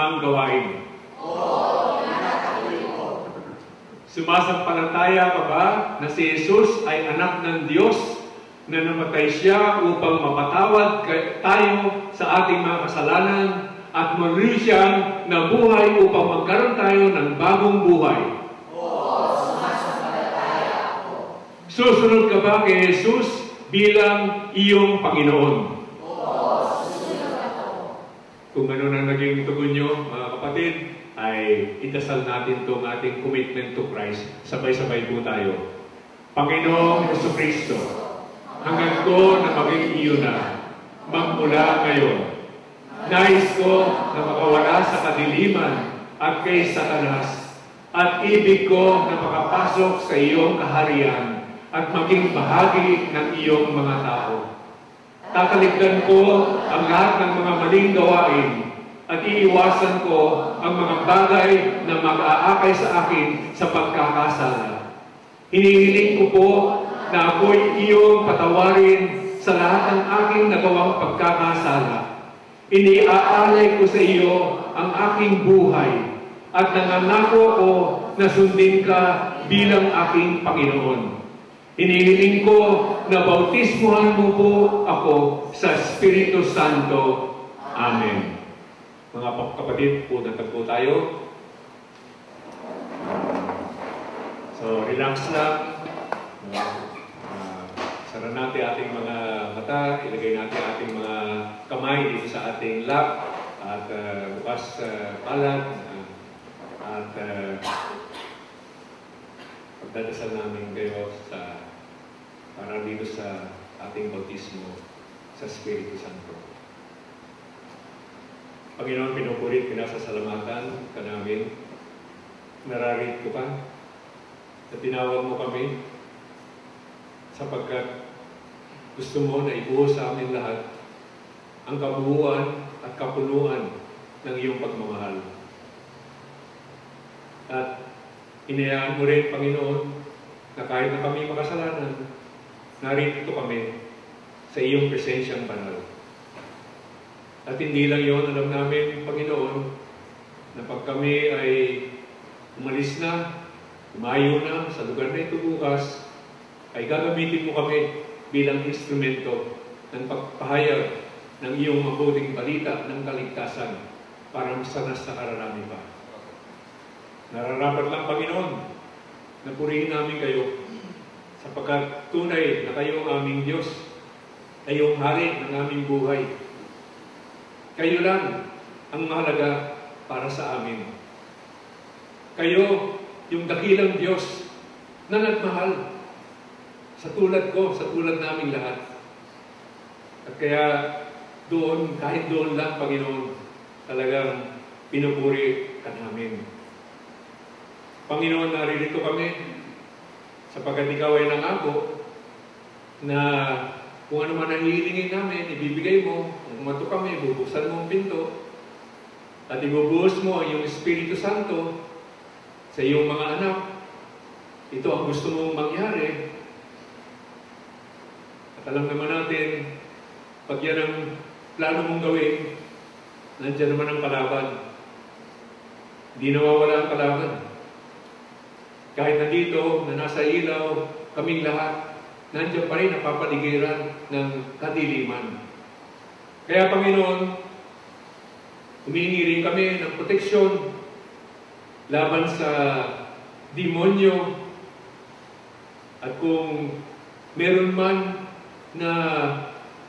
masamang gawain? Sumasampalataya ka ba na si Jesus ay anak ng Diyos, na namatay siya upang mapatawad tayo sa ating mga kasalanan at muli siyang nabuhay upang magkaroon tayo ng bagong buhay? Susunod ka ba kay Jesus bilang iyong Panginoon? Kung ano na naging tugon nyo, mga kapatid, ay idasal natin itong ating commitment to Christ. Sabay-sabay po tayo. Panginoong Jesucristo, hanggang ko na maging iyo na, magmula ngayon. Nais ko na makawala sa kadiliman at kay Satanas, at ibig ko na makapasok sa iyong kaharian at maging bahagi ng iyong mga tao. Tatalikdan ko ang lahat ng mga maling gawain at iiwasan ko ang mga bagay na mag-aakay sa akin sa pagkakasala. Hinihiling ko po na ako'y iyong patawarin sa lahat ng aking nagawang pagkakasala. Iniaalay ko sa iyo ang aking buhay at nangangako ko na sundin ka bilang aking Panginoon. Hinihiling ko na bautismuhan mo po ako sa Espiritu Santo. Amen. Mga kapatid, punatag po tayo. So, relax lang. Sara natin ating mga mata, ilagay natin ating mga kamay dito sa ating lap, at bukas palad, at pagdadasal namin kayo para dito sa ating bautismo sa Espiritu Santo. Panginoon, pinupurit, pinasasalamatan ka namin. Nararito ka na tinawag mo kami sapagkat gusto mo na ibuhos sa amin lahat ang kabuuan at kapunuan ng iyong pagmamahal. At inayaan mo rin, Panginoon, na kahit na kami makasalanan, narito kami sa iyong presensyang banal. At hindi lang yun, alam namin, Panginoon, na pag kami ay umalis na, umayo na sa lugar na ito bukas, ay gagamitin mo kami bilang instrumento ng pagpahayag ng iyong mabuting balita ng kaligtasan para masanas na kararami pa. Nararapat lang, Panginoon, na purihin namin kayo sapagkat tunay na kayo ang aming Diyos, kayong hari ng aming buhay. Kayo lang ang mahalaga para sa amin. Kayo yung dakilang Diyos na nagmahal sa tulad ko, sa tulad naming lahat. At kaya doon, kahit doon lang, Panginoon, talagang pinupuri ka namin. Panginoon, naririto kami sapagkat ikaw ay nangako na kung ano man ang hihilingin namin, ibibigay mo. Kung umato kami, bubuksan mo ang pinto at ibubuhos mo ang iyong Espiritu Santo sa iyong mga anak. Ito ang gusto mong mangyari. At alam naman natin, pag yan ang plano mong gawin, nandiyan naman ang kalaban. Hindi nawawala ang kalaban. Kahit nandito, na nasa ilaw, kaming lahat, nandiyan pa rin napapaligiran ng kadiliman. Kaya, Panginoon, humingi rin kami ng proteksyon laban sa demonyo. At kung meron man na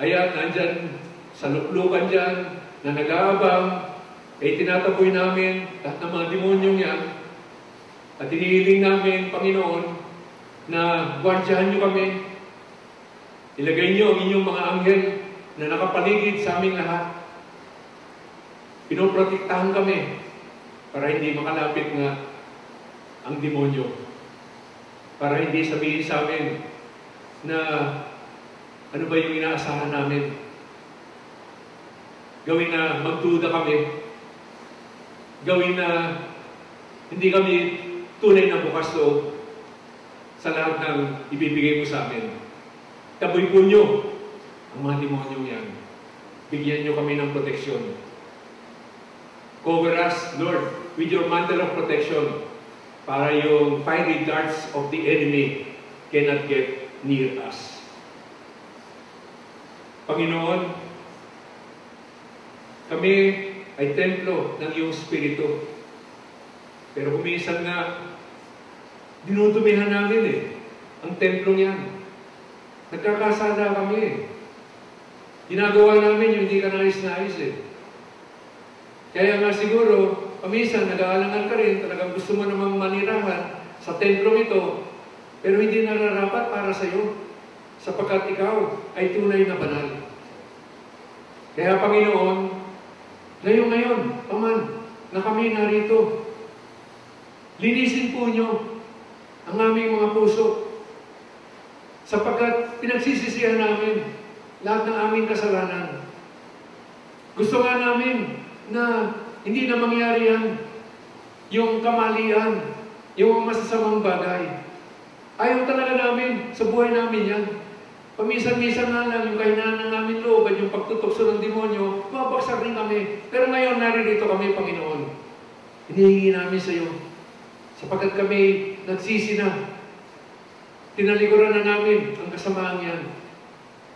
ayan, nandyan sa luklukan dyan, na nag-aabang, ay tinataboy namin lahat ng mga demonyong yan. At hinihiling namin, Panginoon, na gwardyahan niyo kami. Ilagay niyo ang inyong mga anghel na nakapaligid sa aming lahat. Pinoprotektahan kami para hindi makalapit nga ang demonyo. Para hindi sabihin sa amin na ano ba yung inaasahan namin. Gawin na magduda kami. Gawin na hindi kami tunay na bukas loob sa lahat ng ibibigay mo sa amin. Taboy po nyo ang mga demonyong yan. Bigyan nyo kami ng proteksyon. Cover us, Lord, with your mantle of protection para yung fiery darts of the enemy cannot get near us. Panginoon, kami ay templo ng iyong Espiritu. Pero kuminsan nga, dinudumihan namin ang templong yan. Nagkakasala kami Ginagawa namin yung hindi ka nais-nais Kaya nga siguro, paminsan nag-aalangan ka rin, talagang gusto mo namang manirahan sa templong ito, pero hindi nararapat para sa iyo, sapagkat ikaw ay tunay na banal. Kaya Panginoon, ngayon, Paman, na kami narito, linisin po nyo ang aming mga puso, sapagkat pinagsisisihan namin lahat ng aming kasalanan. Gusto nga namin na hindi na mangyari yan, yung kamalian, yung masasamang bagay. Ayaw talaga namin sa buhay namin yan. Paminsan-minsan nga lang yung kahinaan ng namin loob at yung pagtutukso ng demonyo, mabagsak rin kami. Pero ngayon naririto kami, Panginoon. Hinihingi namin sa iyo, sapagkat kami nagsisi na. Tinalikuran na namin ang kasamaang yan.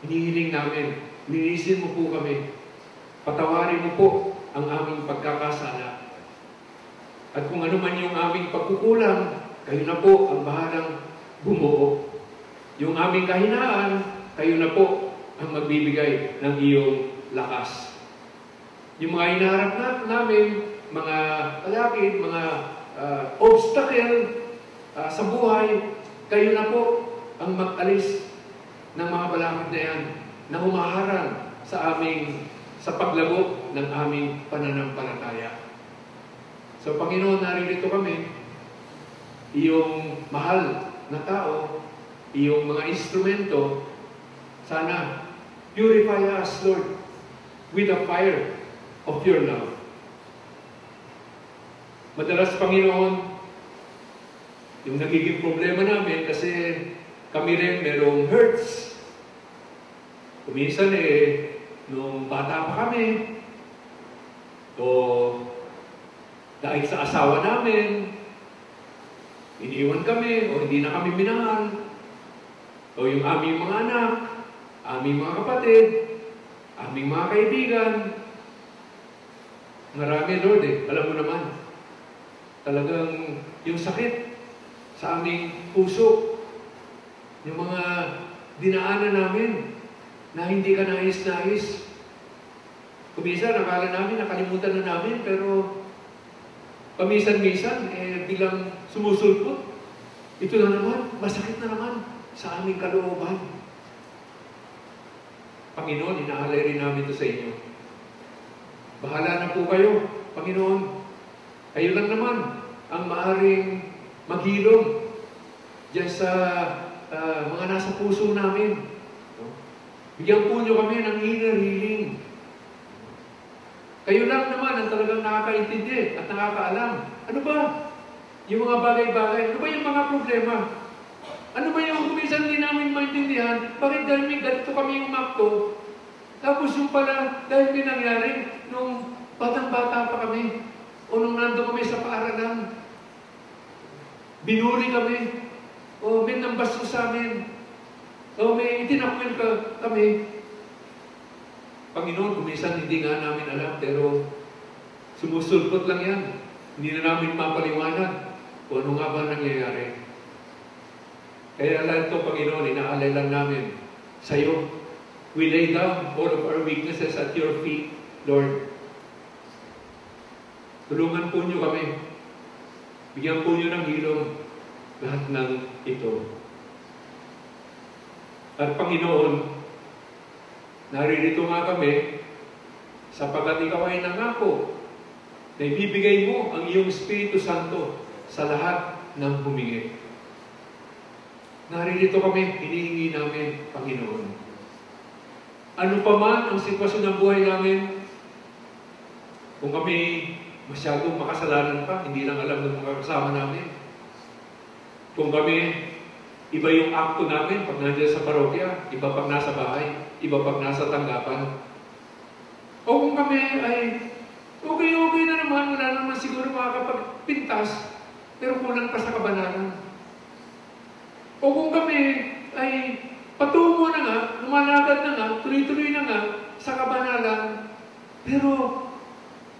Hinihiling namin, linisin mo po kami. Patawarin mo po ang aming pagkakasala. At kung ano man yung aming pagkukulang, kayo na po ang bahalang bumuo. Yung aming kahinaan, kayo na po ang magbibigay ng iyong lakas. Yung mga hinaharap namin, mga kalakid, mga obstacle sa buhay, kayo na po ang mag-alis ng mga balakid na yan na humaharang sa paglago ng aming pananampalataya. So, Panginoon, naririto kami, iyong mahal na tao, iyong mga instrumento, sana purify us, Lord, with the fire of your love. Madalas, Panginoon, yung nagiging problema namin kasi kami rin merong hurts. Kuminsan nung bata pa kami, o dahil sa asawa namin, iniwan kami, o hindi na kami minahal, o yung aming mga anak, aming mga kapatid, aming mga kaibigan. Marami, Lord, alam mo naman, talagang yung sakit sa aming puso, yung mga dinaanan namin na hindi ka nais-nais. Kuminsan, nakala namin, nakalimutan na namin, pero paminsan-minsan, bilang sumusulpot, ito na naman, masakit na naman sa aming kalooban. Panginoon, inaalay rin namin ito sa inyo. Bahala na po kayo, Panginoon. Kayo lang naman ang maaring maghilom diyan sa mga nasa puso namin. Bigyan po nyo kami ng inner healing. Kayo lang naman ang talagang nakakaintindi at nakakaalam. Ano ba yung mga bagay-bagay? Ano ba yung mga problema? Ano ba yung kuminsan din namin maintindihan? Bakit dahil may ganito kami umakto? Tapos yung pala, dahil may nangyari, nung batang-bata pa kami, o nung nando kami sa paaralan, binuri kami, o may nambasto sa amin, o may itinakwil kami. Panginoon, kuminsan hindi nga namin alam, pero sumusulpot lang yan. Hindi na namin mapaliwanag kung ano nga ba nangyayari. Kaya lang ito, Panginoon, inaalay lang namin sa iyo. We lay down all of our weaknesses at your feet, Lord. Tulungan po niyo kami. Bigyan po niyo ng hilom lahat ng ito. At Panginoon, naririto nga kami sapagkat ikaw ay nangako na ibibigay mo ang iyong Espiritu Santo sa lahat ng humingi. Naririto kami, hinihingi namin, Panginoon. Ano pa man ang sitwasyon ng buhay namin, kung kami masyadong makasalanan pa, hindi lang alam ng mga kasama namin. Kung kami, iba yung akto namin pag nandiyan sa parokya, iba pag nasa bahay, iba pag nasa tanggapan. O kung kami ay Okay na naman, wala naman siguro makakapagpintas, pero kulang pa sa kabanalan. O kung kami ay patungo na nga, lumalakad na nga, tuloy-tuloy na nga sa kabanalan, pero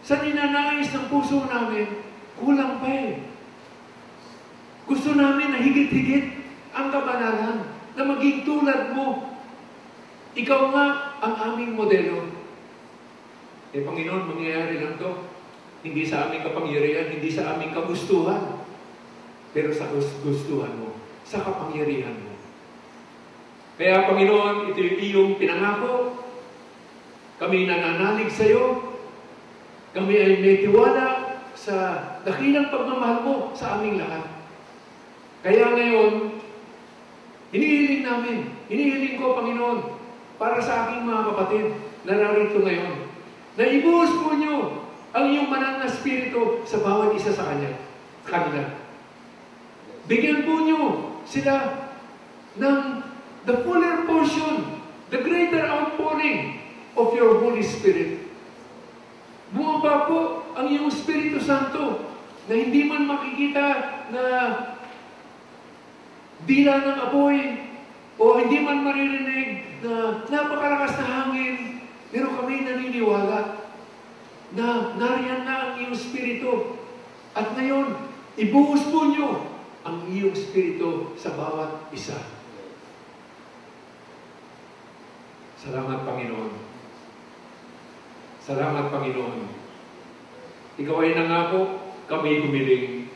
sa ninanais ng puso namin, kulang pa eh. Gusto namin na higit-higit ang kabanalan, na maging tulad mo. Ikaw nga ang aming modelo. Eh, Panginoon, mangyayari lang to. Hindi sa aming kapangyarihan, hindi sa aming kagustuhan, pero sa gustuhan mo, sa kapangyarihan mo. Kaya, Panginoon, ito yung iyong pinangako. Kami nananalig sa iyo. Kami ay may tiwala sa dakilang pagmamahal mo sa aming lahat. Kaya ngayon, hinihiling ko, Panginoon, para sa aking mga kapatid na narito ngayon, na ibuhos po niyo ang iyong banal na spirito sa bawat isa sa kanila. Bigyan po niyo sila ng the fuller portion, the greater outpouring of your Holy Spirit. Bumaba po ang iyong Espiritu Santo na hindi man makikita na dila ng apoy o hindi man maririnig na napakalakas na hangin, pero kami naniniwala na nariyan na ang iyong Espiritu. At ngayon, ibuhos po niyo ang iyong Espiritu sa bawat isa. Salamat, Panginoon. Salamat, Panginoon. Ikaw ay nangako, kami gumiling.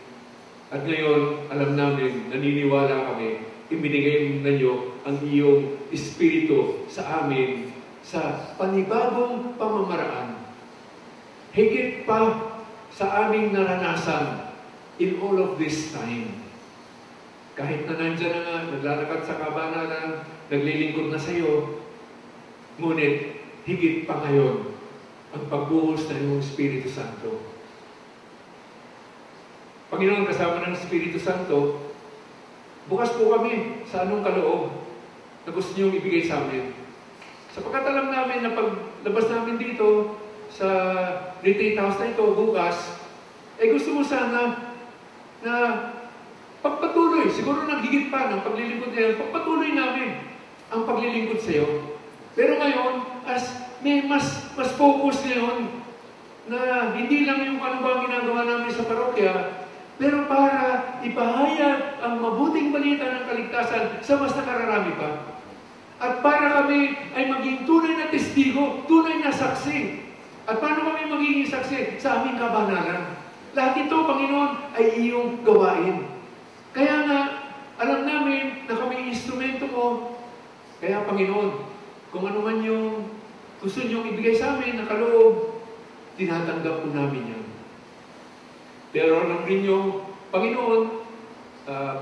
At ngayon, alam namin, naniniwala kami, ibinigay na niyo ang iyong Espiritu sa amin sa panibagong pamamaraan. Higit pa sa aming naranasan in all of this time. Kahit na nandyan na nga, naglalakad sa kabanalan, naglilingkod na sa iyo, ngunit higit pa ngayon ang pagbuhos ng iyong Espiritu Santo. Panginoon, kasama ng Espiritu Santo, bukas po kami sa anong kaloob na gusto niyong ibigay sa amin. Sapagkat alam namin na paglabas namin dito sa retreat house na ito bukas, gusto mo sana na pagpatuloy, siguro naghigit pa ng paglilingkod niya, pagpatuloy namin ang paglilingkod sa iyo. Pero ngayon, may mas focus ngayon na hindi lang yung ano ba ginagawa namin sa parokya, pero para ipahayag ang mabuting balita ng kaligtasan sa mas nakararami pa. At para kami ay maging tunay na testigo, tunay na saksi. At paano kami magiging saksi? Sa aming kabanalan. Lahat ito, Panginoon, ay iyong gawain. Kaya nga, alam namin na kami instrumento mo. Kaya, Panginoon, kung ano man yung gusto niyong ibigay sa amin na kaloob, tinatanggap po namin yan. Pero alam rin niyo, Panginoon,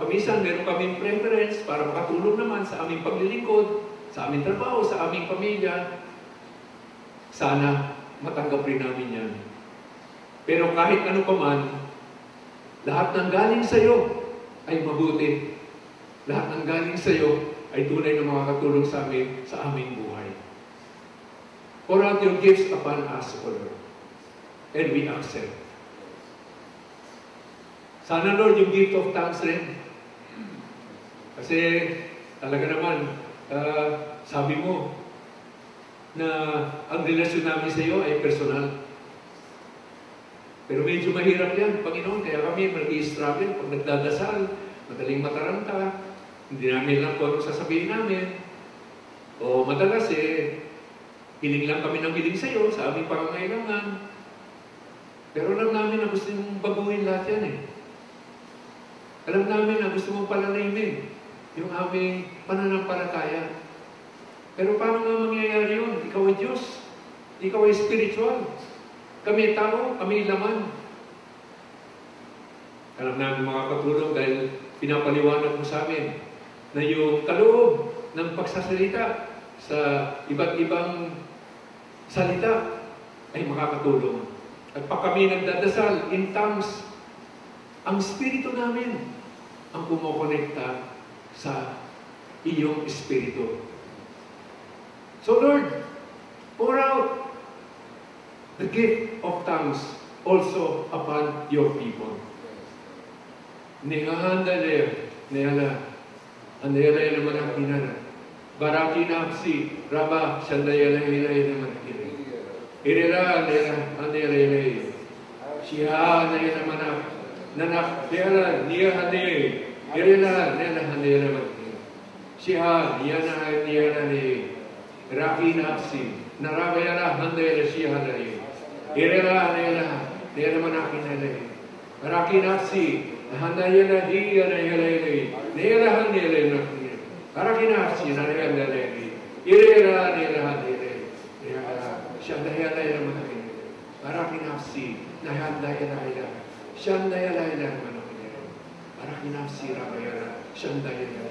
paminsan meron kaming preference para makatulong naman sa aming paglilingkod, sa aming trabaho, sa aming pamilya. Sana matanggap rin namin yan. Pero kahit ano pa man, lahat ng galing sa iyo ay mabuti. Lahat ng galing sa iyo ay tunay na makakatulong sa amin sa aming buhay. Pour out your gifts upon us, O Lord, and we accept. Sana, Lord, yung gift of thanks rin. Kasi talaga naman, sabi mo na ang relasyon namin sa iyo ay personal. Pero medyo mahirap yan, Panginoon. Kaya kami nag-i-struggle pag nagdadasal, madaling mataranta, hindi namin lang kung anong sasabihin namin. O madalas hiling lang kami ng hiling sa iyo sa aming pangangailangan. Pero alam namin na gusto mong baguhin lahat yan Alam namin na gusto mong palalainin yung aming pananampalataya. Pero paano nga mangyayari yun? Ikaw ay Diyos. Ikaw ay spiritual. Kami tao, kami laman. Alam namin mga katulong dahil pinapaliwanag mo sa amin na yung kaloob ng pagsasalita sa iba't ibang salita ay makakatulong. At pag kami nagdadasal in tongues, ang spirito namin ang kumokonekta sa iyong espiritu. So Lord, pour out the gift of tongues also upon your people. Nihahandale, niyala, andayalay naman ang kinana. Baraki napsi, raba, sandayalay naman ang kinana. Irira, andayalay. Siya, andayalay naman ang nanak, niyala, niyahandale. Irira, andayalay naman ang kinana. Siya, niyala, raki napsi, narabayala, andayalay siya, andayalay. Irira, niyala naman ang kinana. Baraki napsi, handayala hiya na yalay nela handele na para kinasi na yalay irera nela handele shandaya na man para kinasi na handaya shandaya na man para kinasi ra yala shandaya na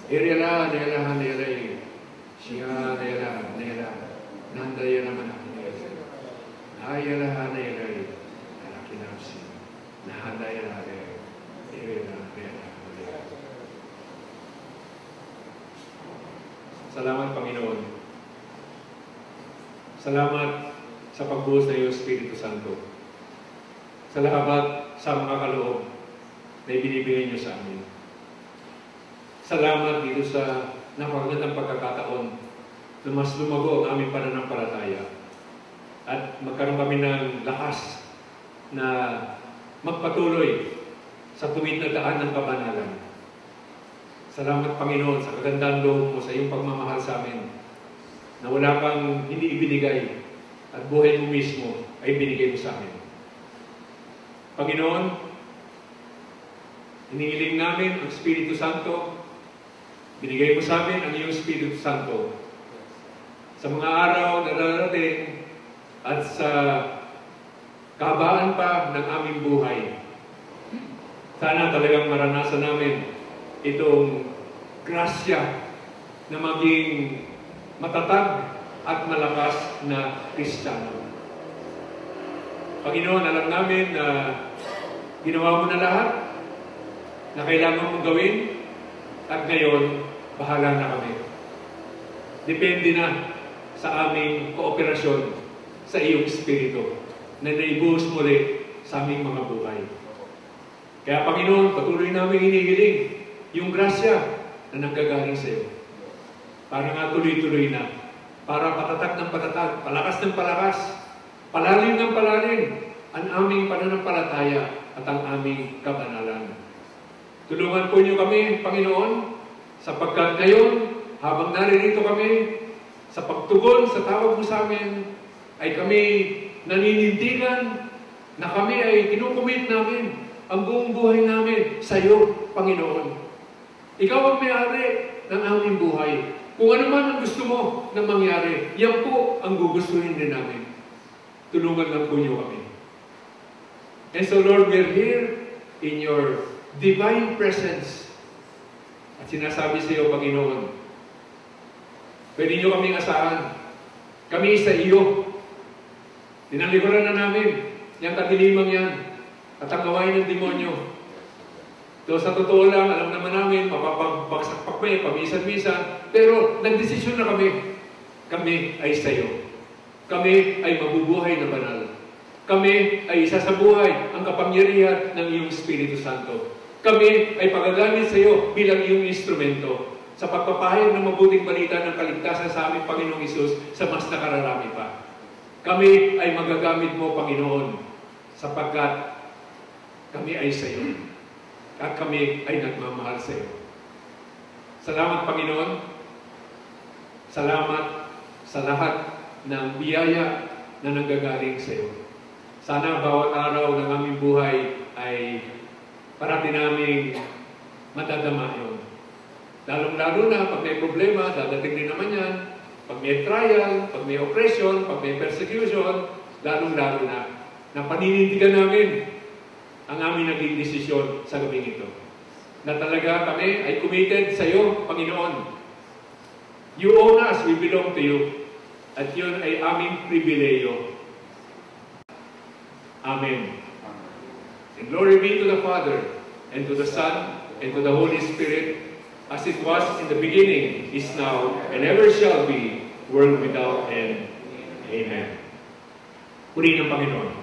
irera nela handele siya nela nandaya na man ayala handele para kinasi Salamat, Panginoon. Salamat sa pagbuhos ng iyong Espiritu Santo. Salamat sa mga kaloob na ibinibigay niyo sa amin. Salamat dito sa napakagandang pagkakataon na mas lumago ang aming pananampalataya at magkaroon kami ng lakas na magpatuloy sa tuwid na daan ng kabanalan. Salamat, Panginoon, sa kagandang loob mo sa iyong pagmamahal sa amin na wala kang hindi ibinigay at buhay mo mismo ay binigay mo sa amin. Panginoon, hinihiling namin ang Espiritu Santo. Binigay mo sa amin ang iyong Espiritu Santo sa mga araw na darating at sa kahabaan pa ng aming buhay. Sana talagang maranasan namin itong grasya na maging matatag at malakas na Kristiyano. Panginoon, alam namin na ginawa mo na lahat na kailangan mong gawin at ngayon, bahala na kami. Depende na sa aming kooperasyon sa iyong Espiritu na naibuhos muli sa aming mga buhay. Kaya Panginoon, patuloy namin hinihiling yung grasya na nanggagaling sa iyo. Para nga tuloy-tuloy na. Para patatag ng patatag, palakas ng palakas, palalim ng palalim, ang aming pananampalataya at ang aming kabanalan. Tulungan po niyo kami, Panginoon, sapagkat ngayon, habang naririto kami, sa pagtugon sa tawag mo sa amin, ay kami naninindigan na kami ay kinukumit namin ang buong buhay namin sa iyo, Panginoon. Ikaw ang may-ari ng aming buhay. Kung ano man ang gusto mo na mangyari, yan po ang gugustuhin din namin. Tulungan lang po niyo kami. And so Lord, we're here in your divine presence. At sinasabi sa iyo, Panginoon, pwede niyo kaming asahan. Kami sa iyo. Tinalikuran na namin yung kadilimang yan at ang gawain ng demonyo. So sa totoo lang, alam naman namin, mapapagsak pa kami, pamisan-misan, pero nagdesisyon na kami. Kami ay sa iyo. Kami ay mabubuhay na banal. Kami ay isa sa buhay ang kapangyarihan ng iyong Espiritu Santo. Kami ay pagagamit sa iyo bilang iyong instrumento sa pagpapahayag ng mabuting balita ng kaligtasan sa aming Panginoong Hesus sa mas nakararami pa. Kami ay magagamit mo, Panginoon, sapagkat kami ay sa iyo at kami ay nagmamahal sa iyo. Salamat, Panginoon. Salamat sa lahat ng biyaya na nanggagaling sa iyo. Sana bawat araw ng aming buhay ay parati naming madadama yun. Lalong-lalo na pag may problema, dadating din naman yan. Pag may trial, pag may oppression, pag may persecution, lalong-lalo na paninindigan namin ang aming naging desisyon sa gabing ito. Na talaga kami ay committed sa iyo, Panginoon. You own us, we belong to you. At yun ay aming pribileyo. Amen. And glory be to the Father, and to the Son, and to the Holy Spirit, as it was in the beginning, is now, and ever shall be, world without end. Amen. Purihin ng Panginoon.